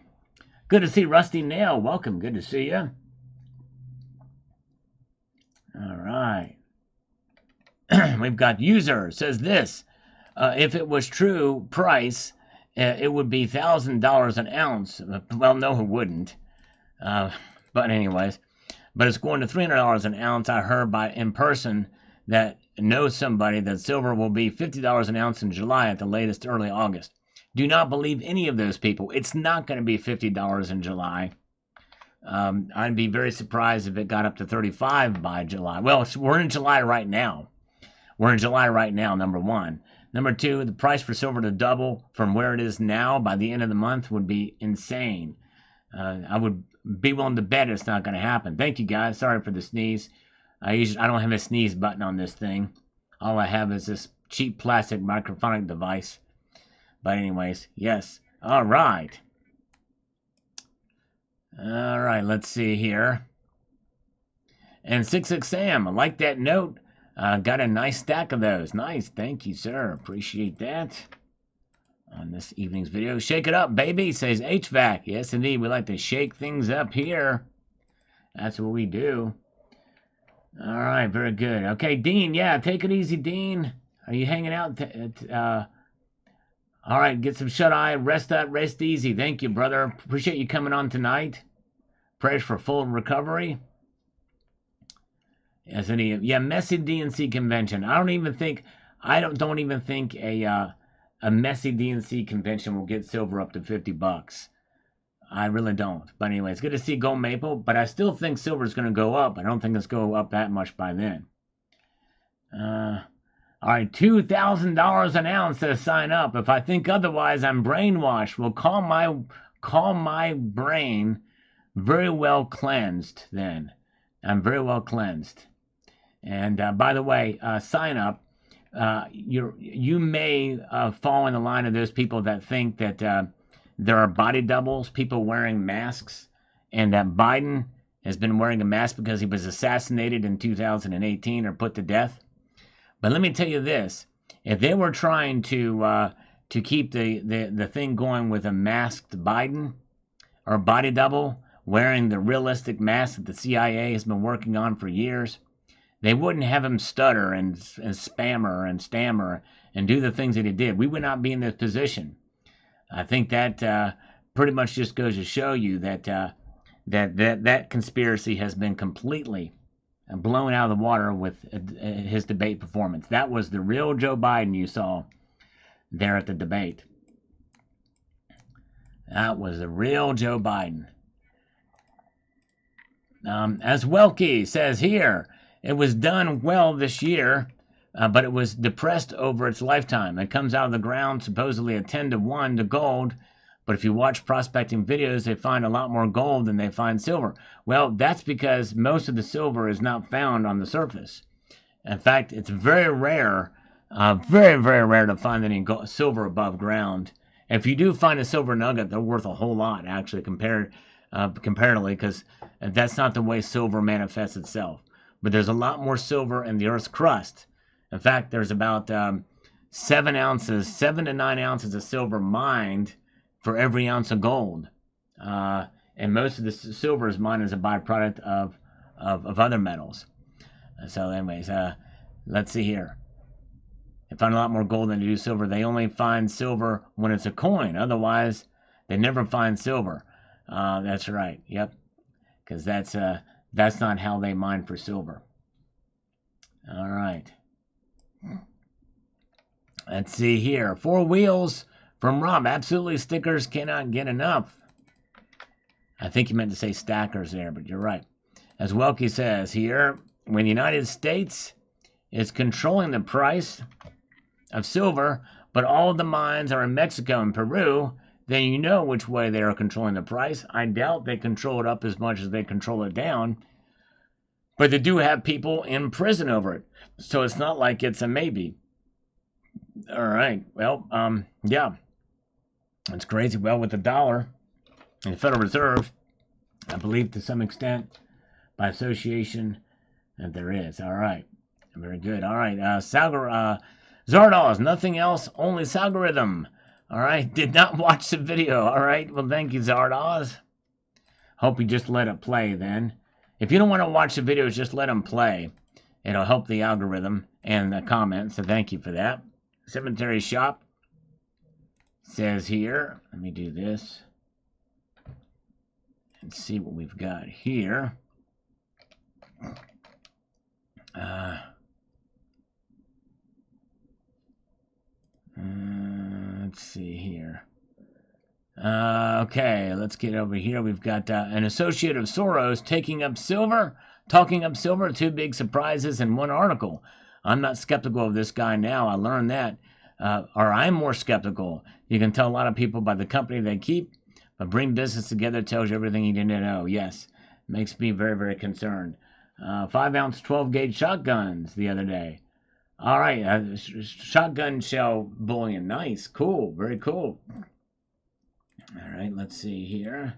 Good to see Rusty Nail. Welcome. Good to see you. All right. We've got user says this. If it was true price, it would be $1,000 an ounce. Well, no, it wouldn't. But anyways, but it's going to $300 an ounce. I heard in person that knows somebody that silver will be $50 an ounce in July at the latest, early August. Do not believe any of those people. It's not going to be $50 in July. I'd be very surprised if it got up to 35 by July. Well, we're in July right now. We're in July right now, number one. Number two, the price for silver to double from where it is now by the end of the month would be insane. I would be willing to bet it's not going to happen. Thank you, guys. Sorry for the sneeze. I don't have a sneeze button on this thing. All I have is this cheap plastic microphonic device. But anyways, yes. All right. All right, let's see here. And 66 Sam, I like that note. Got a nice stack of those. Nice. Thank you, sir. Appreciate that. On this evening's video. Shake it up, baby, says HVAC. Yes, indeed. We like to shake things up here. That's what we do. All right, very good. Okay, Dean, yeah, take it easy, Dean. Are you hanging out? All right, get some shut-eye, rest up, rest easy. Thank you, brother. Appreciate you coming on tonight. Prayers for full recovery. Yes, indeed. Yeah, messy DNC convention. I don't even think a messy DNC convention will get silver up to $50. I really don't. But anyway, it's good to see gold maple, but I still think silver is going to go up. I don't think it's going to go up that much by then. All right, $2,000 an ounce to sign up. If I think otherwise, I'm brainwashed. Well, call my brain very well cleansed then. I'm very well cleansed. And by the way, sign up. You may fall in the line of those people that think that there are body doubles, people wearing masks, and that Biden has been wearing a mask because he was assassinated in 2018 or put to death. But let me tell you this: if they were trying to keep the thing going with a masked Biden or body double wearing the realistic mask that the CIA has been working on for years, they wouldn't have him stutter and spammer and stammer and do the things that he did. We would not be in this position. I think that pretty much just goes to show you that that conspiracy has been completely blown out of the water with his debate performance. That was the real Joe Biden you saw there at the debate. That was the real Joe Biden. As Welke says here, it was done well this year, but it was depressed over its lifetime. It comes out of the ground supposedly a 10-to-1 to gold, but if you watch prospecting videos, they find a lot more gold than they find silver. Well, that's because most of the silver is not found on the surface. In fact, it's very rare, very, very rare to find any silver above ground. If you do find a silver nugget, they're worth a whole lot, actually, comparatively, because that's not the way silver manifests itself. But there's a lot more silver in the Earth's crust. In fact, there's about 7 to 9 ounces of silver mined for every ounce of gold. And most of the silver is mined as a byproduct of other metals. So anyways, let's see here. They find a lot more gold than they do silver. They only find silver when it's a coin. Otherwise, they never find silver. That's right. Yep. Because that's not how they mine for silver. All right. Let's see here. 4 wheels from Rob. Absolutely, stickers cannot get enough. I think you meant to say stackers there, but you're right. As Welke says here, when the United States is controlling the price of silver, but all of the mines are in Mexico and Peru, then you know which way they are controlling the price. I doubt they control it up as much as they control it down, but they do have people in prison over it, so it's not like it's a maybe. All right, well, yeah, it's crazy. Well, with the dollar and the Federal Reserve, I believe to some extent, by association, that there is. All right, very good. All right, Zardoz, nothing else, only Salgorithm. All right, did not watch the video. All right, well, thank you, Zardoz. Hope you just let it play then. If you don't want to watch the videos, just let them play. It'll help the algorithm and the comments, so thank you for that. Cemetery Shop says here, let me do this and see what we've got here. Let's see here. Okay, let's get over here. We've got an associate of Soros talking up silver. 2 big surprises in one article. I'm not skeptical of this guy now. I learned that. Or I'm more skeptical. You can tell a lot of people by the company they keep, but bring business together tells you everything you need to know. Yes, makes me very, very concerned. 5-ounce 12-gauge shotguns the other day. All right, shotgun shell bullion. Nice, cool, very cool. All right, let's see here.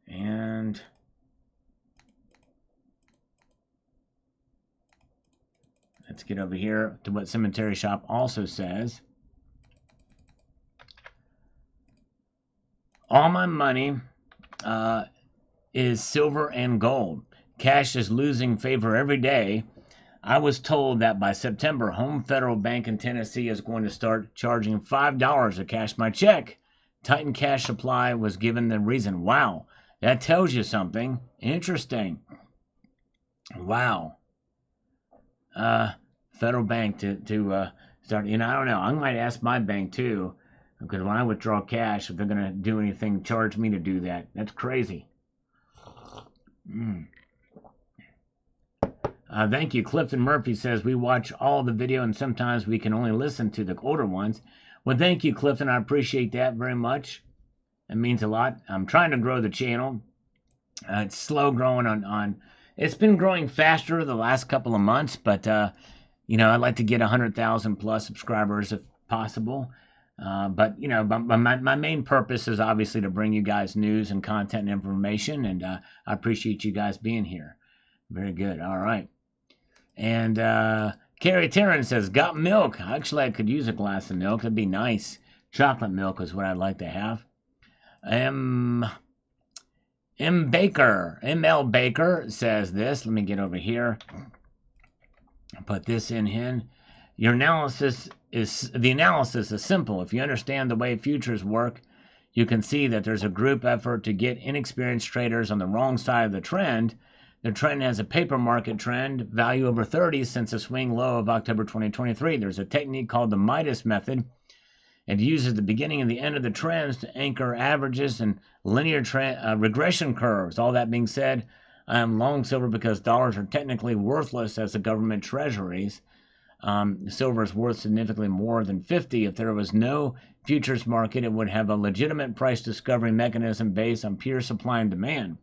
And let's get over here to what Cemetery Shop also says. All my money is silver and gold. Cash is losing favor every day. I was told that by September, Home Federal Bank in Tennessee is going to start charging $5 to cash my check. Titan cash supply was given the reason. Wow, that tells you something. Interesting. Wow. Federal Bank to start, I don't know. I might ask my bank too, because when I withdraw cash, if they're going to do anything, charge me to do that. That's crazy. Thank you. Clifton Murphy says, we watch all the video and sometimes we can only listen to the older ones. Well, thank you, Clifton. I appreciate that very much. It means a lot. I'm trying to grow the channel. It's slow growing on it's been growing faster the last couple of months, but, I'd like to get 100,000 plus subscribers if possible. But my main purpose is obviously to bring you guys news and content and information, and I appreciate you guys being here. Very good. All right. And Carrie Taryn says, got milk. Actually, I could use a glass of milk. That'd be nice. Chocolate milk is what I'd like to have. ML Baker says this. Let me get over here. Put this in here. The analysis is simple. If you understand the way futures work, you can see that there's a group effort to get inexperienced traders on the wrong side of the trend. The trend has a paper market trend, value over 30 since the swing low of October 2023. There's a technique called the Midas method. It uses the beginning and the end of the trends to anchor averages and linear regression curves. All that being said, I am long silver because dollars are technically worthless as the government treasuries. Silver is worth significantly more than 50. If there was no futures market, it would have a legitimate price discovery mechanism based on pure supply and demand.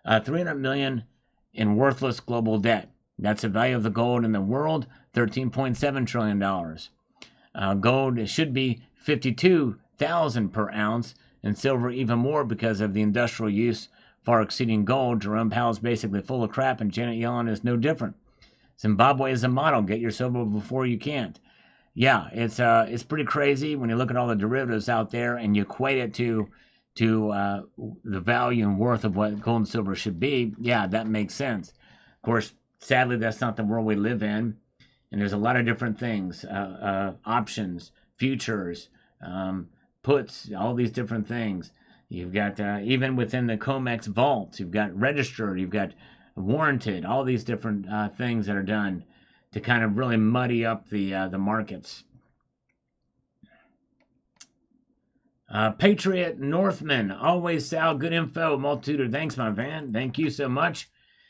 300 million in worthless global debt. That's the value of the gold in the world, $13.7 trillion. Gold should be 52,000 per ounce, and silver even more because of the industrial use far exceeding gold. Jerome Powell is basically full of crap, and Janet Yellen is no different. Zimbabwe is a model. Get your silver before you can't. Yeah, it's pretty crazy when you look at all the derivatives out there and you equate it to the value and worth of what gold and silver should be. Yeah, that makes sense. Of course, sadly, that's not the world we live in. And there's a lot of different things, options, futures, puts, all these different things. You've got, even within the COMEX vault, you've got registered, you've got warranted, all these different things that are done to kind of really muddy up the markets. Patriot Northman, always Sal, good info, multitude of thanks, my man. Thank you so much.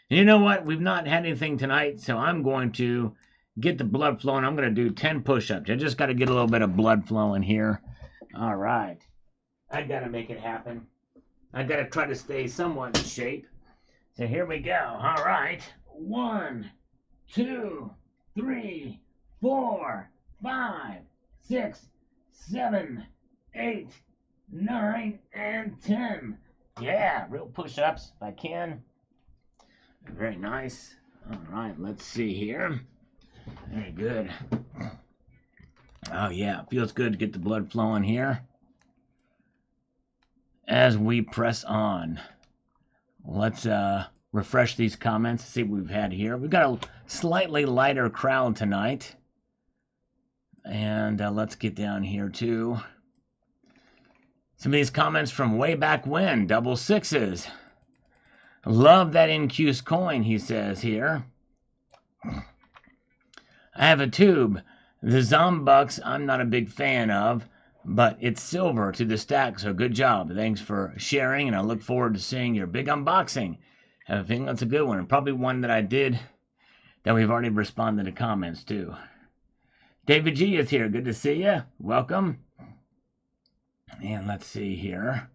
And you know what? We've not had anything tonight, so I'm going to get the blood flowing. I'm going to do 10 push-ups. I just got to get a little bit of blood flowing here. All right. I got to make it happen. I got to try to stay somewhat in shape. So here we go. All right. 1, 2, 3, 4, 5, 6, 7, 8, 9, and 10. Yeah, real push-ups if I can. Very nice. All right, let's see here. Very good. Oh yeah, feels good to get the blood flowing here. As we press on, let's refresh these comments, see what we've had here. We've got a slightly lighter crowd tonight. And let's get down here too. Some of these comments from way back when, double sixes. Love that NQ's coin, he says here. I have a tube. The Zombucks I'm not a big fan of, but it's silver to the stack, so good job. Thanks for sharing, and I look forward to seeing your big unboxing. I think that's a good one, and probably one that I did that we've already responded to comments to. David G is here. Good to see you. Welcome. And let's see here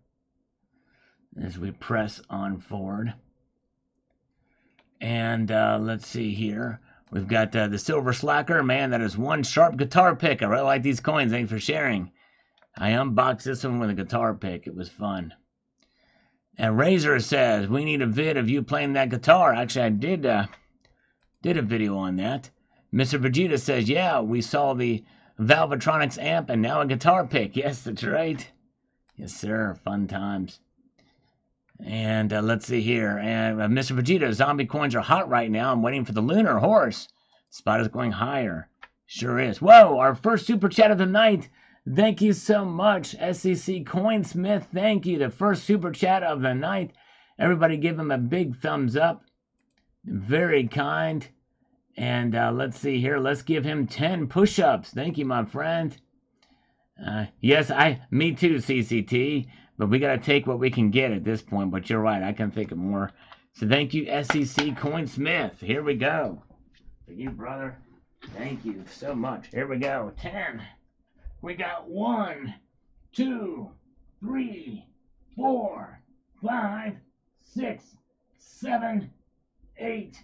as we press on forward. And let's see here. We've got the Silver Slacker. Man, that is one sharp guitar pick. I really like these coins. Thanks for sharing. I unboxed this one with a guitar pick. It was fun. And Razor says, we need a vid of you playing that guitar. Actually, I did a video on that. Mr. Vegeta says, yeah, we saw the Valvetronics amp and now a guitar pick. Yes, that's right. Yes, sir. Fun times. And let's see here. And Mr. Vegeta, zombie coins are hot right now. I'm waiting for the lunar horse. Spot is going higher. Sure is. Whoa, our first super chat of the night. Thank you so much, SEC Coinsmith. Thank you. The first super chat of the night. Everybody give him a big thumbs up. Very kind. And let's see here. Let's give him 10 push-ups. Thank you, my friend. Yes, me too, CCT. But we got to take what we can get at this point. But you're right. I can think of more. So thank you, SEC Coinsmith. Here we go. For you, brother. Thank you so much. Here we go. 10. We got 1, 2, 3, 4, 5, 6, 7, 8,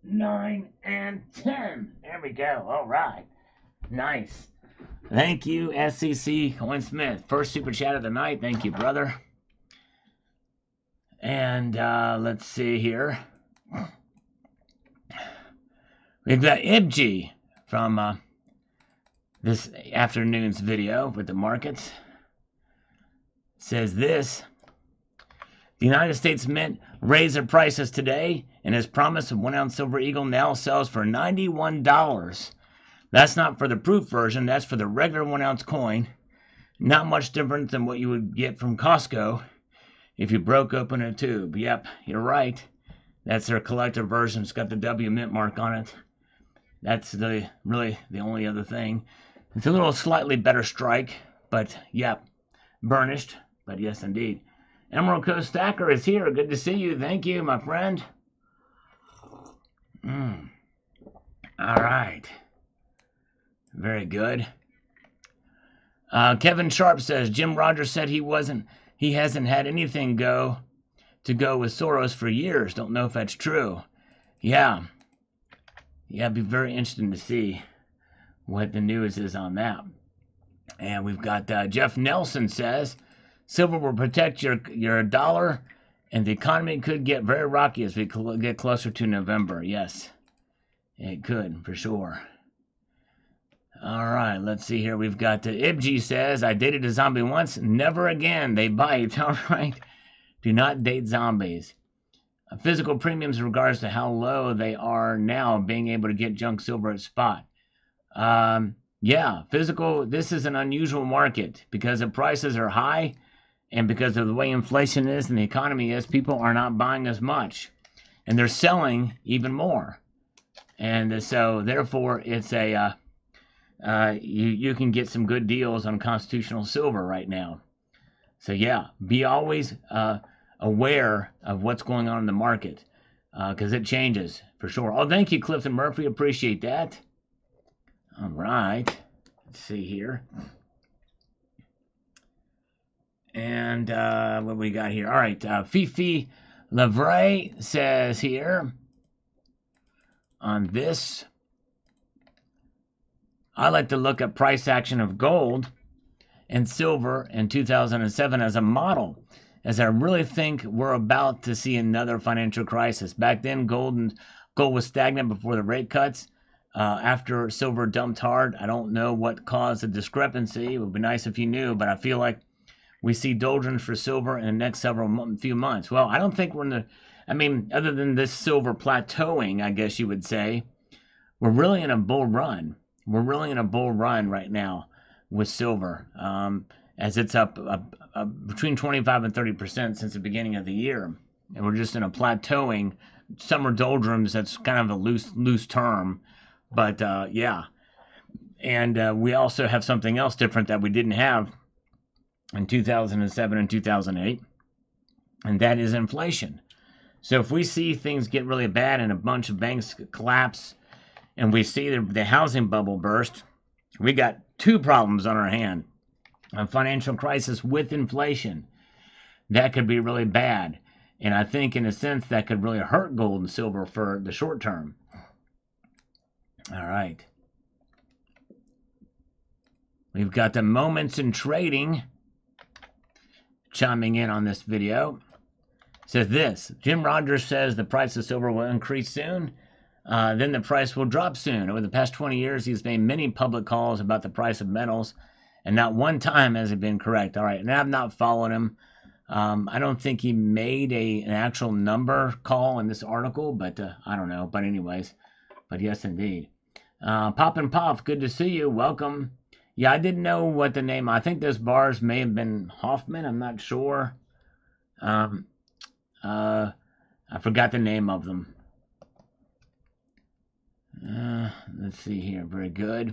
9, and 10. There we go. All right. Nice. Thank you, SEC Coinsmith. First super chat of the night. Thank you, brother. And let's see here. We've got Ibji from this afternoon's video with the markets. It says this. The United States Mint raised their prices today, and as promised, a 1 ounce silver eagle now sells for $91. That's not for the proof version, that's for the regular 1 ounce coin. Not much different than what you would get from Costco if you broke open a tube. Yep, you're right. That's their collector version. It's got the W Mint mark on it. That's really the only other thing. It's a little slightly better strike, but yep, burnished, but yes indeed. Emerald Coast Stacker is here. Good to see you. Thank you, my friend. All right. Very good. Kevin Sharp says, Jim Rogers said he hasn't had anything go with Soros for years. Don't know if that's true. Yeah, it'd be very interesting to see what the news is on that. And we've got Jeff Nelson says, silver will protect your dollar, and the economy could get very rocky as we get closer to November. Yes, it could, for sure. All right, let's see here. We've got Ibji says, I dated a zombie once. Never again. They bite. All right. Do not date zombies. Physical premiums in regards to how low they are now, being able to get junk silver at spot. Yeah, physical, this is an unusual market because the prices are high and because of the way inflation is and the economy is, people are not buying as much and they're selling even more. And so therefore it's you can get some good deals on constitutional silver right now. So yeah, be always aware of what's going on in the market because it changes for sure. Oh, thank you, Clifton Murphy. Appreciate that. All right. Let's see here. And what we got here? All right. Fifi Lavray says here on this, I like to look at price action of gold and silver in 2007 as a model, as I really think we're about to see another financial crisis. Back then, gold was stagnant before the rate cuts. After silver dumped hard, I don't know what caused the discrepancy. It would be nice if you knew, but I feel like we see doldrums for silver in the next few months. Well, I don't think we're in the, I mean, other than this silver plateauing, I guess you would say, we're really in a bull run. We're really in a bull run right now with silver, as it's up between 25 and 30% since the beginning of the year. And we're just in a plateauing, summer doldrums, that's kind of a loose term. But yeah, and we also have something else different that we didn't have in 2007 and 2008, and that is inflation. So if we see things get really bad and a bunch of banks collapse, and we see the housing bubble burst, we got two problems on our hand. A financial crisis with inflation. That could be really bad. And I think in a sense that could really hurt gold and silver for the short term. All right. We've got the Moments in Trading chiming in on this video. It says this, Jim Rogers says the price of silver will increase soon. Then the price will drop soon. Over the past 20 years, he's made many public calls about the price of metals, and not one time has it been correct. All right, and I've not followed him. I don't think he made an actual number call in this article, but I don't know. But anyways, but yes, indeed. Pop and Pop, good to see you. Welcome. Yeah, I didn't know what the name. I think those bars may have been Hoffman. I'm not sure. I forgot the name of them. Let's see here. Very good.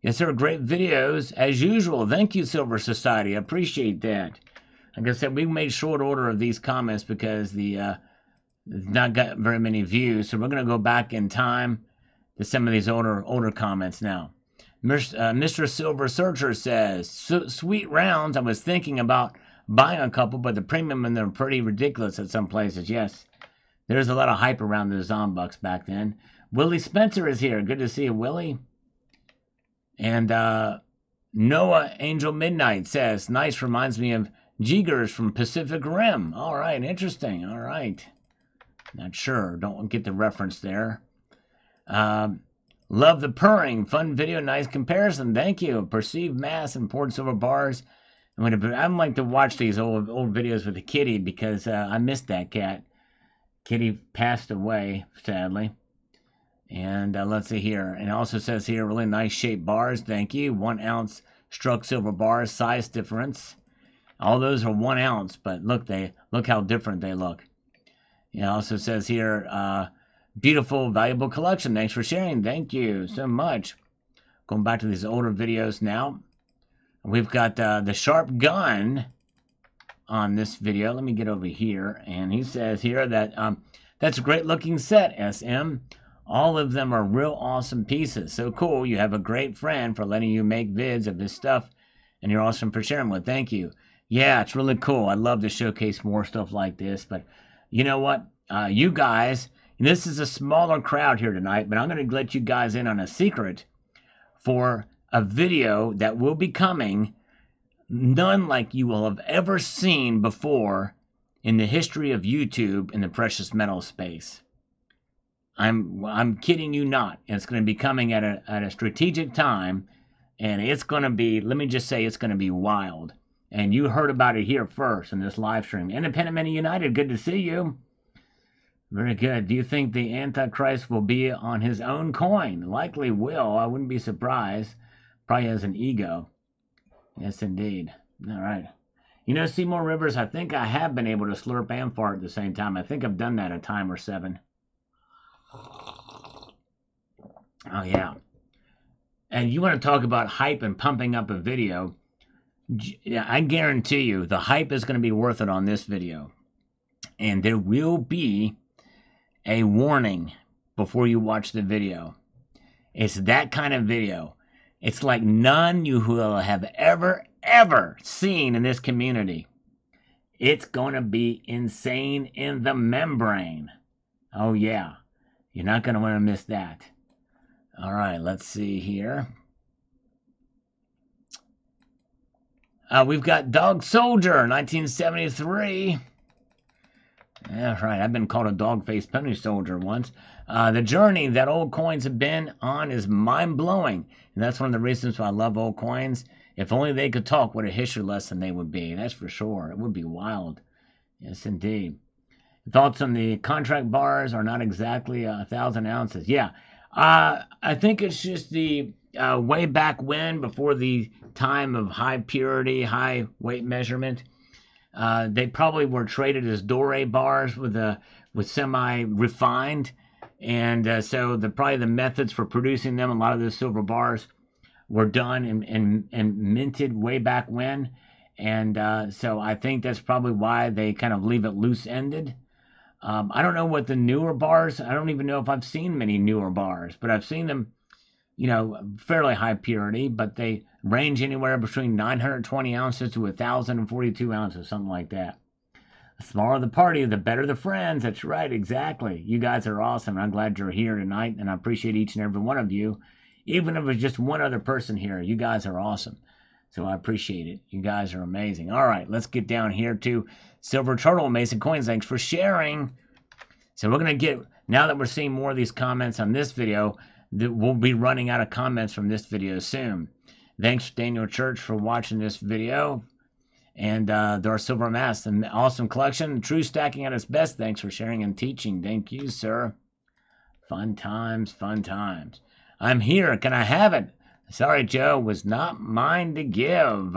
Yes, sir. Great videos as usual. Thank you, Silver Society. I appreciate that. Like I said, we made short order of these comments because not got very many views. So we're going to go back in time to some of these older comments now. Mr. Silver Searcher says, sweet rounds. I was thinking about buying a couple, but the premium and they're pretty ridiculous at some places. Yes, there's a lot of hype around the Zombucks back then. Willie Spencer is here. Good to see you, Willie. And Noah Angel Midnight says, nice, reminds me of Jeegers from Pacific Rim. All right, interesting. All right. Not sure. Don't get the reference there. Love the purring. Fun video. Nice comparison. Thank you. Perceived mass and poured silver bars. I'd like to watch these old videos with the kitty because I missed that cat. Kitty passed away, sadly. And let's see here. And it also says here, really nice shaped bars. Thank you. 1 ounce struck silver bars. Size difference. All those are 1 ounce, but look how different they look. It also says here, beautiful, valuable collection. Thanks for sharing. Thank you so much. Going back to these older videos now. We've got the Sharp Gun on this video. Let me get over here. And he says here that that's a great looking set, SM. All of them are real awesome pieces. So cool. You have a great friend for letting you make vids of this stuff. And you're awesome for sharing with. Thank you. Yeah, it's really cool. I'd love to showcase more stuff like this. But you know what? You guys, this is a smaller crowd here tonight, but I'm going to let you guys in on a secret for a video that will be coming, none like you will have ever seen before in the history of YouTube in the precious metal space. I'm kidding you not. It's going to be coming at a strategic time, and it's going to be, let me just say, it's going to be wild. And you heard about it here first in this live stream. Independent Men United, good to see you. Very good. Do you think the Antichrist will be on his own coin? Likely will. I wouldn't be surprised. Probably has an ego. Yes, indeed. All right. You know, Seymour Rivers, I think I have been able to slurp and fart at the same time. I think I've done that a time or 7. Oh, yeah. And you want to talk about hype and pumping up a video. Yeah, I guarantee you the hype is going to be worth it on this video. And there will be a warning before you watch the video. It's that kind of video. It's like none you will have ever seen in this community. It's going to be insane in the membrane. Oh, yeah. You're not going to want to miss that. All right, let's see here. We've got Dog Soldier, 1973. Yeah, right. I've been called a dog-faced pony soldier once. The journey that old coins have been on is mind-blowing. And that's one of the reasons why I love old coins. If only they could talk, what a history lesson they would be. That's for sure. It would be wild. Yes, indeed. Thoughts on the contract bars are not exactly 1,000 ounces. Yeah. I think it's just the way back when, before the time of high purity, high weight measurement. They probably were traded as doré bars with semi-refined. And so probably the methods for producing them, a lot of those silver bars were done and minted way back when. And so I think that's probably why they kind of leave it loose-ended. I don't know what the newer bars, I don't even know if I've seen many newer bars, but I've seen them, you know, fairly high purity, but they range anywhere between 920 ounces to 1,042 ounces, something like that. The smaller the party, the better the friends. That's right, exactly. You guys are awesome. I'm glad you're here tonight, and I appreciate each and every one of you. Even if it's just one other person here, you guys are awesome. So I appreciate it. You guys are amazing. All right, let's get down here to Silver Turtle, Mason Coins. Thanks for sharing. So we're going to get, now that we're seeing more of these comments on this video, we'll be running out of comments from this video soon. Thanks, Daniel Church, for watching this video. And our Silver Mask, an awesome collection. True stacking at its best. Thanks for sharing and teaching. Thank you, sir. Fun times, fun times. I'm here. Can I have it? Sorry, Joe. Was not mine to give.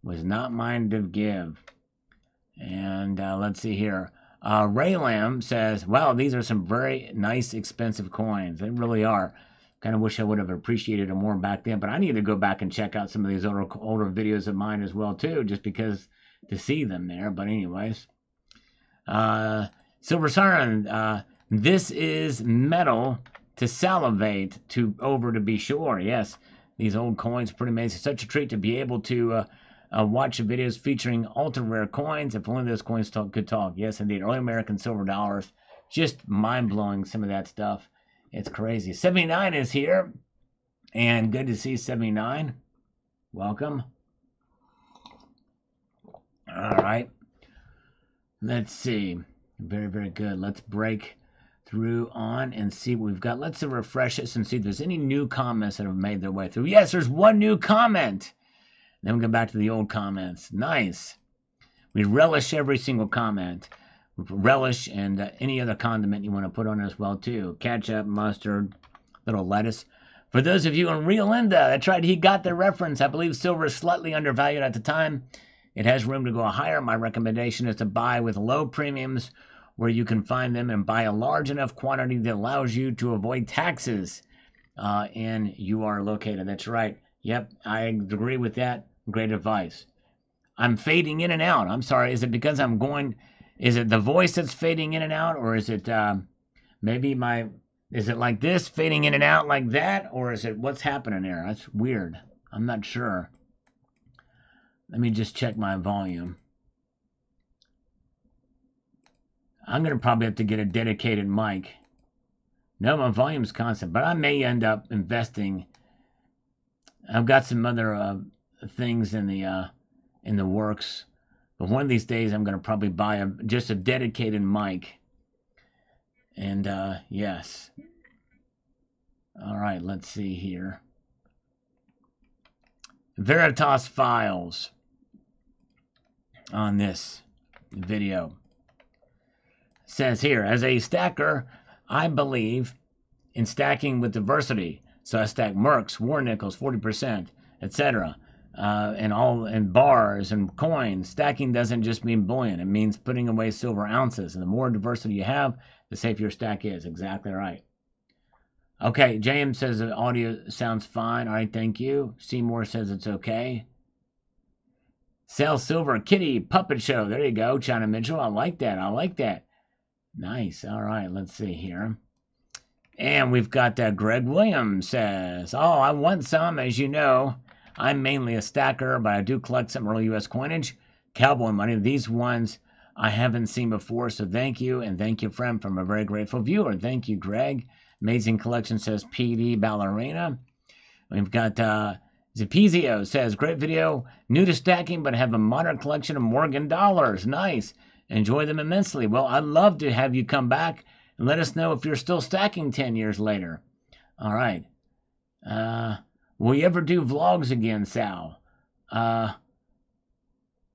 Was not mine to give. And let's see here. Ray Lamb says, wow, these are some very nice, expensive coins. They really are. Kind of wish I would have appreciated them more back then, but I need to go back and check out some of these older videos of mine as well, too, just because to see them there. But anyways. Silver Siren, this is metal to salivate over to be sure. Yes, these old coins are pretty amazing. Such a treat to be able to watch videos featuring ultra-rare coins. If only those coins could talk. Yes, indeed. Early American silver dollars. Just mind-blowing, some of that stuff. It's crazy. 79 is here. And good to see 79. Welcome. All right. Let's see. Very, very good. Let's break through on and see what we've got. Let's refresh this and see if there's any new comments that have made their way through. Yes, there's one new comment. Then we go back to the old comments. Nice. We relish every single comment. Relish and any other condiment you want to put on as well, too. Ketchup, mustard, little lettuce. For those of you in Rio Linda, that's right, he got the reference. I believe silver is slightly undervalued at the time. It has room to go higher. My recommendation is to buy with low premiums where you can find them and buy a large enough quantity that allows you to avoid taxes and you are located. That's right. Yep, I agree with that. Great advice. I'm fading in and out. I'm sorry. Is it because I'm going... Is it the voice that's fading in and out? Or is it maybe my... Is it like this, fading in and out like that? Or is it... What's happening there? That's weird. I'm not sure. Let me just check my volume. I'm going to probably have to get a dedicated mic. No, my volume's constant. But I may end up investing... I've got some other things in the works. But one of these days, I'm going to probably buy just a dedicated mic. And, yes. All right, let's see here. Veritas Files. on this video. It says here, as a stacker, I believe in stacking with diversity. So I stack mercs, war nickels, 40%, etc. And bars and coins. Stacking doesn't just mean bullion. It means putting away silver ounces. And the more diversity you have, the safer your stack is. Exactly right. Okay, JM says the audio sounds fine. All right, thank you. Seymour says it's okay. Sell Silver Kitty Puppet Show. There you go, China Mitchell. I like that. I like that. Nice. All right, let's see here. And we've got Greg Williams says, oh, I want some, as you know. I'm mainly a stacker, but I do collect some early U.S. coinage, cowboy money. These ones I haven't seen before, so thank you. And thank you, friend, from a very grateful viewer. Thank you, Greg. Amazing collection, says PD Ballerina. We've got Zapizio says, great video. New to stacking, but have a moderate collection of Morgan dollars. Nice. Enjoy them immensely. Well, I'd love to have you come back and let us know if you're still stacking 10 years later. All right. Will you ever do vlogs again, Sal? Will I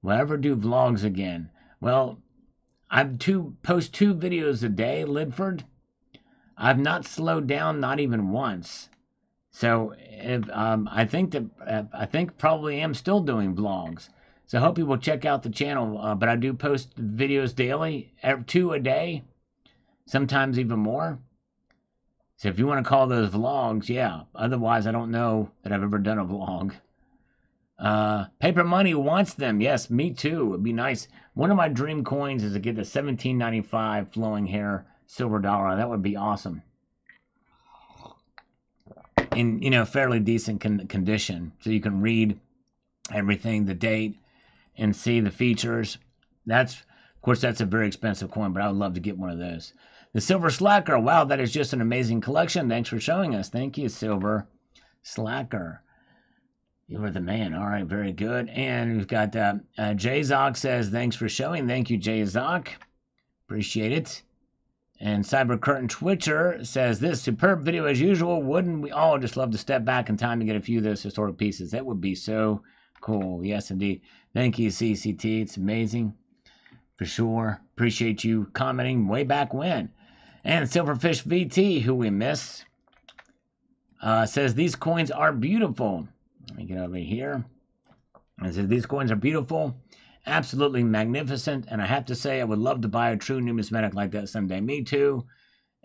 ever do vlogs again? Well, I post 2 videos a day, Lidford. I've not slowed down, not even once. So I think probably am still doing vlogs. So I hope you will check out the channel. But I do post videos daily, 2 a day, sometimes even more. So if you want to call those vlogs, yeah. Otherwise, I don't know that I've ever done a vlog. Paper Money wants them. Yes, me too. It'd be nice. One of my dream coins is to get the 1795 flowing hair silver dollar. That would be awesome. In, fairly decent condition. So you can read everything, the date, and see the features. Of course, that's a very expensive coin, but I would love to get one of those. The Silver Slacker. Wow, that is just an amazing collection. Thanks for showing us. Thank you, Silver Slacker. You were the man. All right, very good. And we've got J-Zoc says, thanks for showing. Thank you, J-Zoc. Appreciate it. And Cyber Curtain Twitcher says, this superb video as usual. Wouldn't we all just love to step back in time to get a few of those historic pieces? That would be so cool. Yes, indeed. Thank you, CCT. It's amazing. For sure. Appreciate you commenting way back when. And Silverfish VT, who we miss, says, these coins are beautiful. Let me get over here. It says, these coins are beautiful. Absolutely magnificent, and I have to say I would love to buy a true numismatic like that someday. Me too.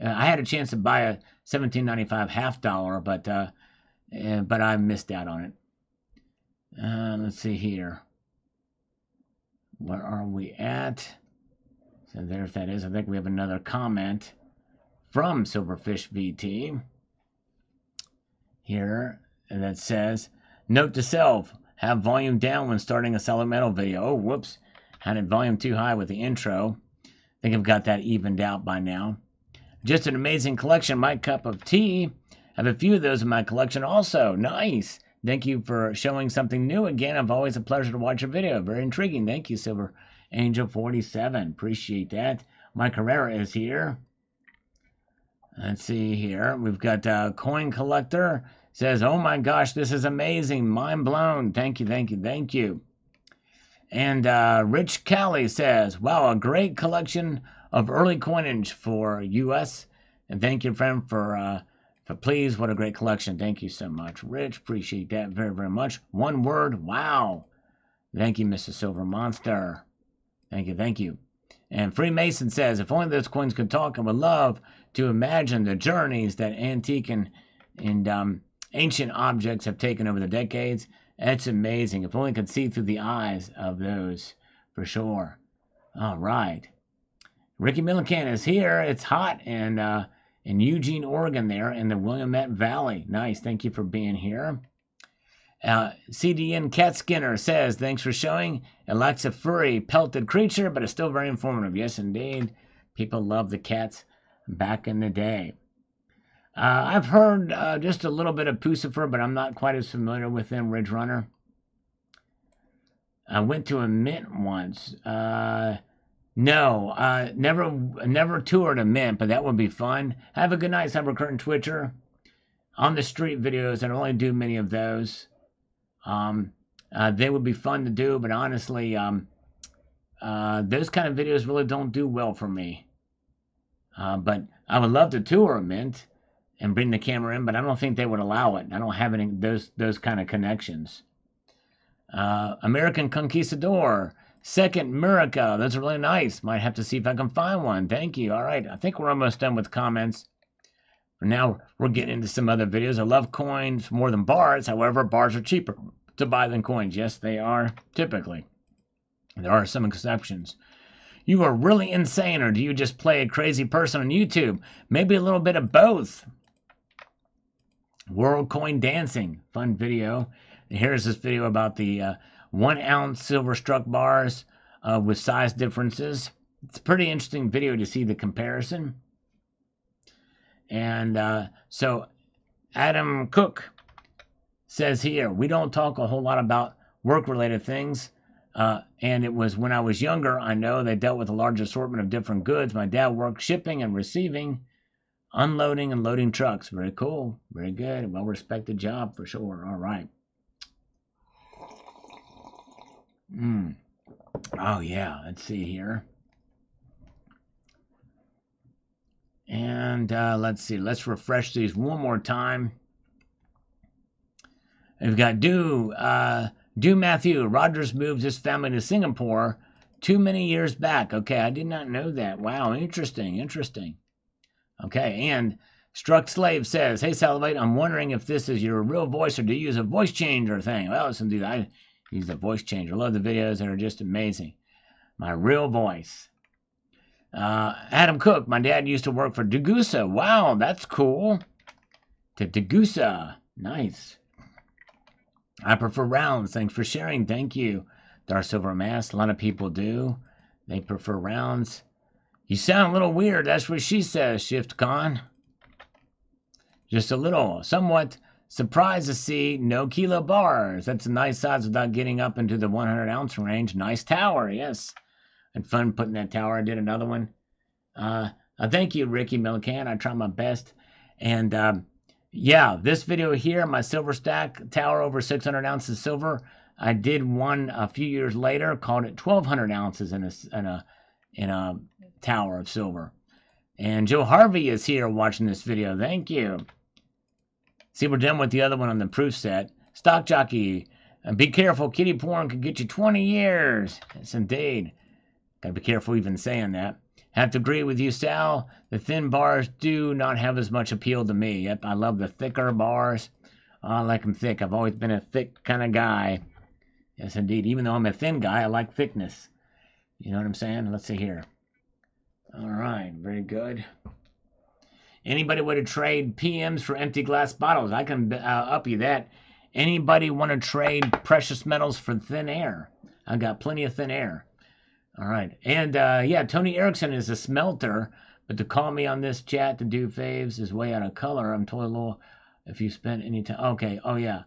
I had a chance to buy a 1795 half dollar, but I missed out on it. Let's see here. Where are we at? So there's that is. I think we have another comment from Silverfish VT here that says, note to self. Have volume down when starting a solid metal video. Oh, whoops. Had it volume too high with the intro. I think I've got that evened out by now. Just an amazing collection. My cup of tea. Have a few of those in my collection also. Nice. Thank you for showing something new again. It's always a pleasure to watch your video. Very intriguing. Thank you, Silver Angel 47. Appreciate that. Mike Herrera is here. Let's see here. We've got Coin Collector. Says, oh my gosh, this is amazing. Mind blown. Thank you, thank you, thank you. And Rich Callie says, wow, a great collection of early coinage for U.S. And thank you, friend, for please, what a great collection. Thank you so much, Rich. Appreciate that very, very much. One word, wow. Thank you, Mr. Silver Monster. Thank you, thank you. And Freemason says, if only those coins could talk, I would love to imagine the journeys that antique and ancient objects have taken over the decades. It's amazing. If only could see through the eyes of those, for sure. All right. Ricky Millican is here. It's hot in Eugene, Oregon there in the Willamette Valley. Nice. Thank you for being here. CDN Cat Skinner says, thanks for showing. It lacks a furry, pelted creature, but it's still very informative. Yes, indeed. People love the cats back in the day. I've heard just a little bit of Pucifer, but I'm not quite as familiar with them, Ridge Runner. I went to a mint once. No, never toured a mint, but that would be fun. Have a good night, Cyber Curtain Twitcher. On the street videos, I don't really do many of those. They would be fun to do, but honestly, those kind of videos really don't do well for me. But I would love to tour a mint and bring the camera in, but I don't think they would allow it. I don't have any those kind of connections. American Conquistador, Second Miraca. Those are really nice. Might have to see if I can find one. Thank you. All right, I think we're almost done with comments. For now, we're getting into some other videos. I love coins more than bars. However, bars are cheaper to buy than coins. Yes, they are, typically. There are some exceptions. You are really insane, or do you just play a crazy person on YouTube? Maybe a little bit of both. World Coin Dancing. Fun video. And here's this video about the 1 ounce silver struck bars with size differences. It's a pretty interesting video to see the comparison. And so Adam Cook says here, we don't talk a whole lot about work-related things. And it was when I was younger, I know they dealt with a large assortment of different goods. My dad worked shipping and receiving, unloading and loading trucks. Very cool. Very good. Well-respected job for sure. All right. Oh, yeah. Let's see here. And let's see. Let's refresh these one more time. We've got Do Matthew. Rogers moved his family to Singapore too many years back. Okay, I did not know that. Wow, interesting, interesting. Okay, and Struck Slave says, hey, Salivate, I'm wondering if this is your real voice or do you use a voice changer thing? Well, listen, dude, I use a voice changer. I love the videos that are just amazing. My real voice. Adam Cook, my dad used to work for Degussa. Wow, that's cool. To Degussa. Nice. I prefer rounds. Thanks for sharing. Thank you. Dark Silver Mask. A lot of people do. They prefer rounds. You sound a little weird. That's what she says, ShiftCon. Just a little. Somewhat surprised to see no kilo bars. That's a nice size without getting up into the 100 ounce range. Nice tower. Yes. Had fun putting that tower. I did another one. Thank you, Ricky Millican. I try my best. And yeah, this video here, my silver stack tower over 600 ounces silver. I did one a few years later, called it 1,200 ounces in a tower of silver. And Joe Harvey is here watching this video. Thank you. See, we're done with the other one on the proof set. Stock Jockey, be careful. Kitty porn could get you 20 years. Yes, indeed. Gotta be careful even saying that. Have to agree with you, Sal. The thin bars do not have as much appeal to me. Yep, I love the thicker bars. I like them thick. I've always been a thick kind of guy. Yes, indeed. Even though I'm a thin guy, I like thickness. You know what I'm saying? Let's see here. All right, very good. Anybody want to trade PMs for empty glass bottles? I can up you that. Anybody want to trade precious metals for thin air? I got plenty of thin air. All right. And yeah, Tony Erickson is a smelter, but to call me on this chat to do faves is way out of color. I'm totally low if you spent any time. Okay. Oh, yeah.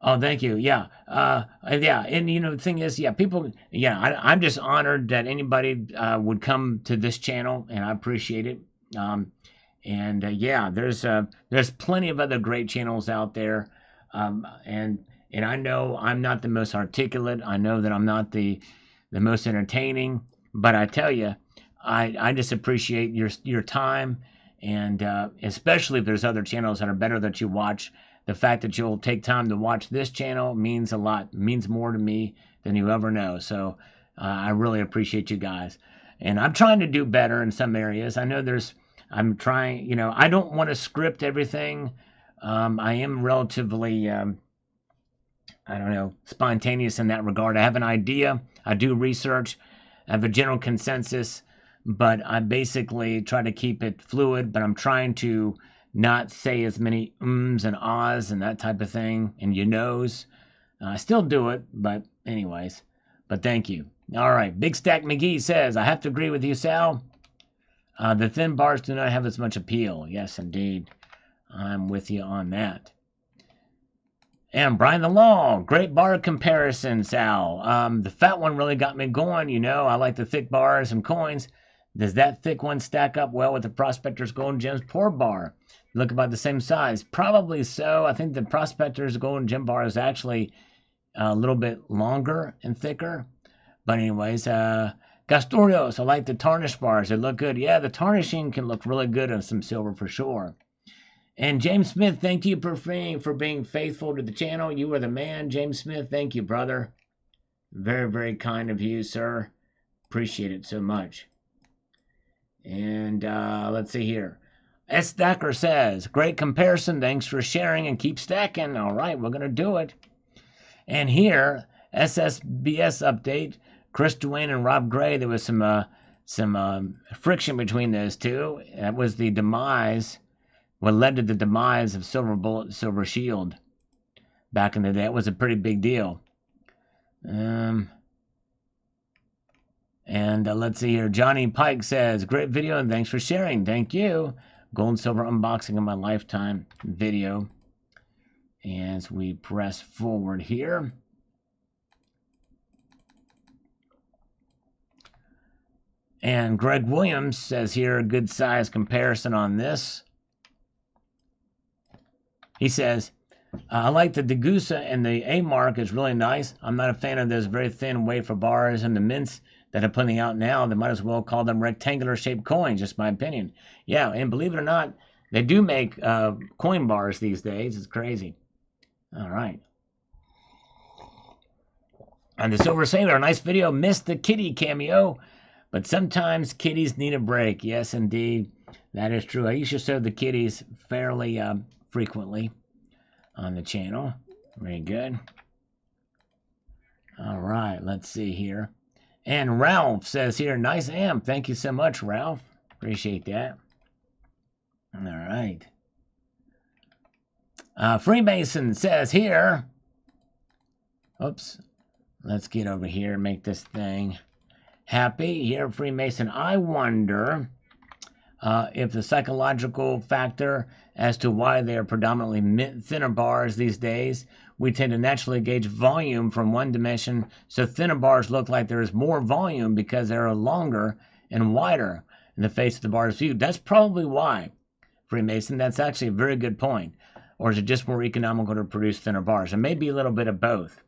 Oh, thank you. Yeah. Yeah. And, you know, the thing is, yeah, people, yeah, I'm just honored that anybody would come to this channel, and I appreciate it. And yeah, there's plenty of other great channels out there. And I know I'm not the most articulate. I know that I'm not the most entertaining. But I tell you, I just appreciate your time. And especially if there's other channels that are better that you watch. The fact that you'll take time to watch this channel means a lot. Means more to me than you ever know. So I really appreciate you guys. And I'm trying to do better in some areas. I know I'm trying, you know, I don't want to script everything. I am relatively... I don't know, spontaneous in that regard. I have an idea. I do research. I have a general consensus, but I basically try to keep it fluid, but I'm trying to not say as many ums and ahs and that type of thing, and you knows. I still do it, but anyways. But thank you. All right. Big Stack McGee says, I have to agree with you, Sal. The thin bars do not have as much appeal. Yes, indeed. I'm with you on that. And Brian the Law, great bar comparison, Sal. The fat one really got me going, you know. I like the thick bars and coins. Does that thick one stack up well with the Prospector's Gold and Gems Pour bar? Look about the same size. Probably so. I think the Prospector's Gold and Gem bar is actually a little bit longer and thicker. But anyways, Gastorios, I like the tarnish bars. They look good. Yeah, the tarnishing can look really good on some silver for sure. And James Smith, thank you for being faithful to the channel. You are the man, James Smith. Thank you, brother. Very, very kind of you, sir. Appreciate it so much. And let's see here. S. Stacker says, great comparison. Thanks for sharing and keep stacking. All right, we're going to do it. And here, SSBS update. Chris Duane and Rob Gray, there was some friction between those two. That was the demise, what led to the demise of Silver Bullet, Silver Shield back in the day. It was a pretty big deal. And let's see here. Johnny Pike says, great video and thanks for sharing. Thank you. Gold and silver unboxing of my lifetime video. As we press forward here. And Greg Williams says here, a good size comparison on this. He says, I like the Degussa and the A mark is really nice. I'm not a fan of those very thin wafer bars and the mints that are putting out now. They might as well call them rectangular shaped coins, just my opinion. Yeah, and believe it or not, they do make coin bars these days. It's crazy. All right. And the Silver Sailor, nice video. Missed the kitty cameo, but sometimes kitties need a break. Yes, indeed. That is true. I used to show the kitties fairly frequently on the channel. Very good. All right, let's see here. And Ralph says here, nice amp. Thank you so much, Ralph. Appreciate that. All right. Freemason says here. Oops. Let's get over here and make this thing happy. Here, Freemason, I wonder if the psychological factor as to why they are predominantly thinner bars these days. We tend to naturally gauge volume from one dimension, so thinner bars look like there is more volume because they are longer and wider in the face of the bar's view. That's probably why, Freemason. That's actually a very good point. Or is it just more economical to produce thinner bars? It may be a little bit of both.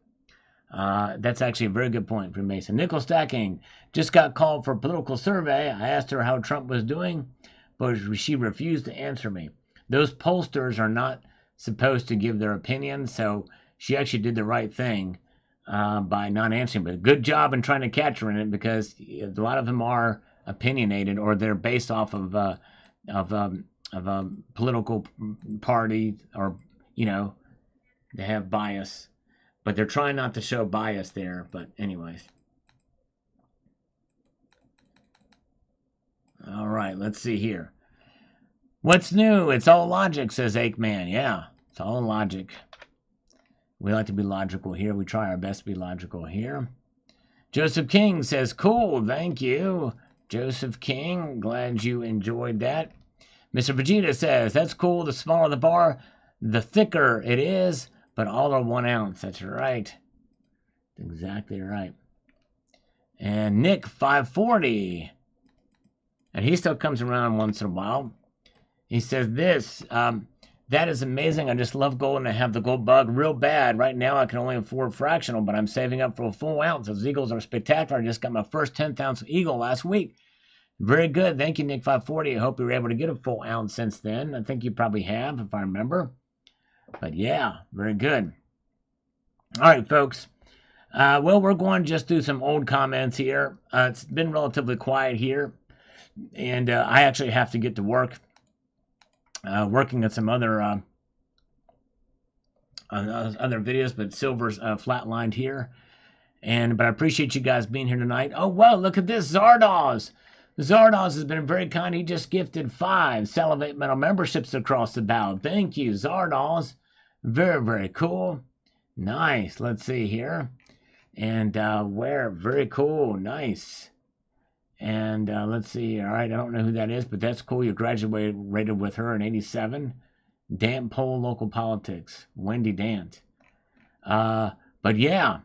That's actually a very good point, Freemason. Nickel Stacking just got called for a political survey. I asked her how Trump was doing, but she refused to answer me. Those pollsters are not supposed to give their opinion, so she actually did the right thing by not answering. But good job in trying to catch her in it, because a lot of them are opinionated, or they're based off of a political party, or they have bias. But they're trying not to show bias there. But anyways. All right, let's see here. What's new? It's all logic, says Aikman. Yeah, it's all logic. We like to be logical here. We try our best to be logical here. Joseph King says, cool, thank you. Joseph King, glad you enjoyed that. Mr. Vegeta says, that's cool. The smaller the bar, the thicker it is. But all are 1 ounce. That's right. Exactly right. And Nick 540. And he still comes around once in a while. He says this. That is amazing. I just love gold and I have the gold bug real bad. Right now I can only afford fractional, but I'm saving up for a full ounce. Those eagles are spectacular. I just got my first 10th ounce eagle last week. Very good. Thank you, Nick 540. I hope you were able to get a full ounce since then. I think you probably have, if I remember. But yeah, very good. All right, folks. Well, we're going to just do some old comments here. It's been relatively quiet here. And I actually have to get to work. Working on some other videos, but silver's flatlined here. But I appreciate you guys being here tonight. Oh, well, look at this. Zardoz. Zardoz has been very kind. He just gifted 5 Salivate Metal memberships across the bow. Thank you, Zardoz. Very, very cool. Nice. Let's see here. And where? Very cool. Nice. And let's see. All right. I don't know who that is, but that's cool. You graduated with her in 87. Dant Pole Local Politics. Wendy Dant. But yeah.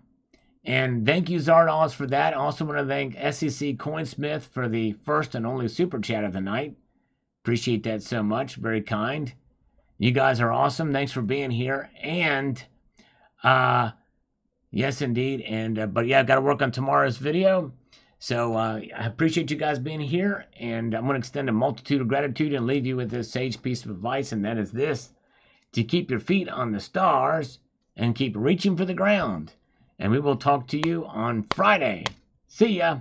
And thank you, Zardoz, for that. Also want to thank SEC Coinsmith for the first and only super chat of the night. Appreciate that so much. Very kind. You guys are awesome. Thanks for being here. And Yes, indeed. And but yeah, I've got to work on tomorrow's video. So I appreciate you guys being here, and I'm going to extend a multitude of gratitude and leave you with this sage piece of advice, and that is this: to keep your feet on the stars and keep reaching for the ground. And we will talk to you on Friday. See ya.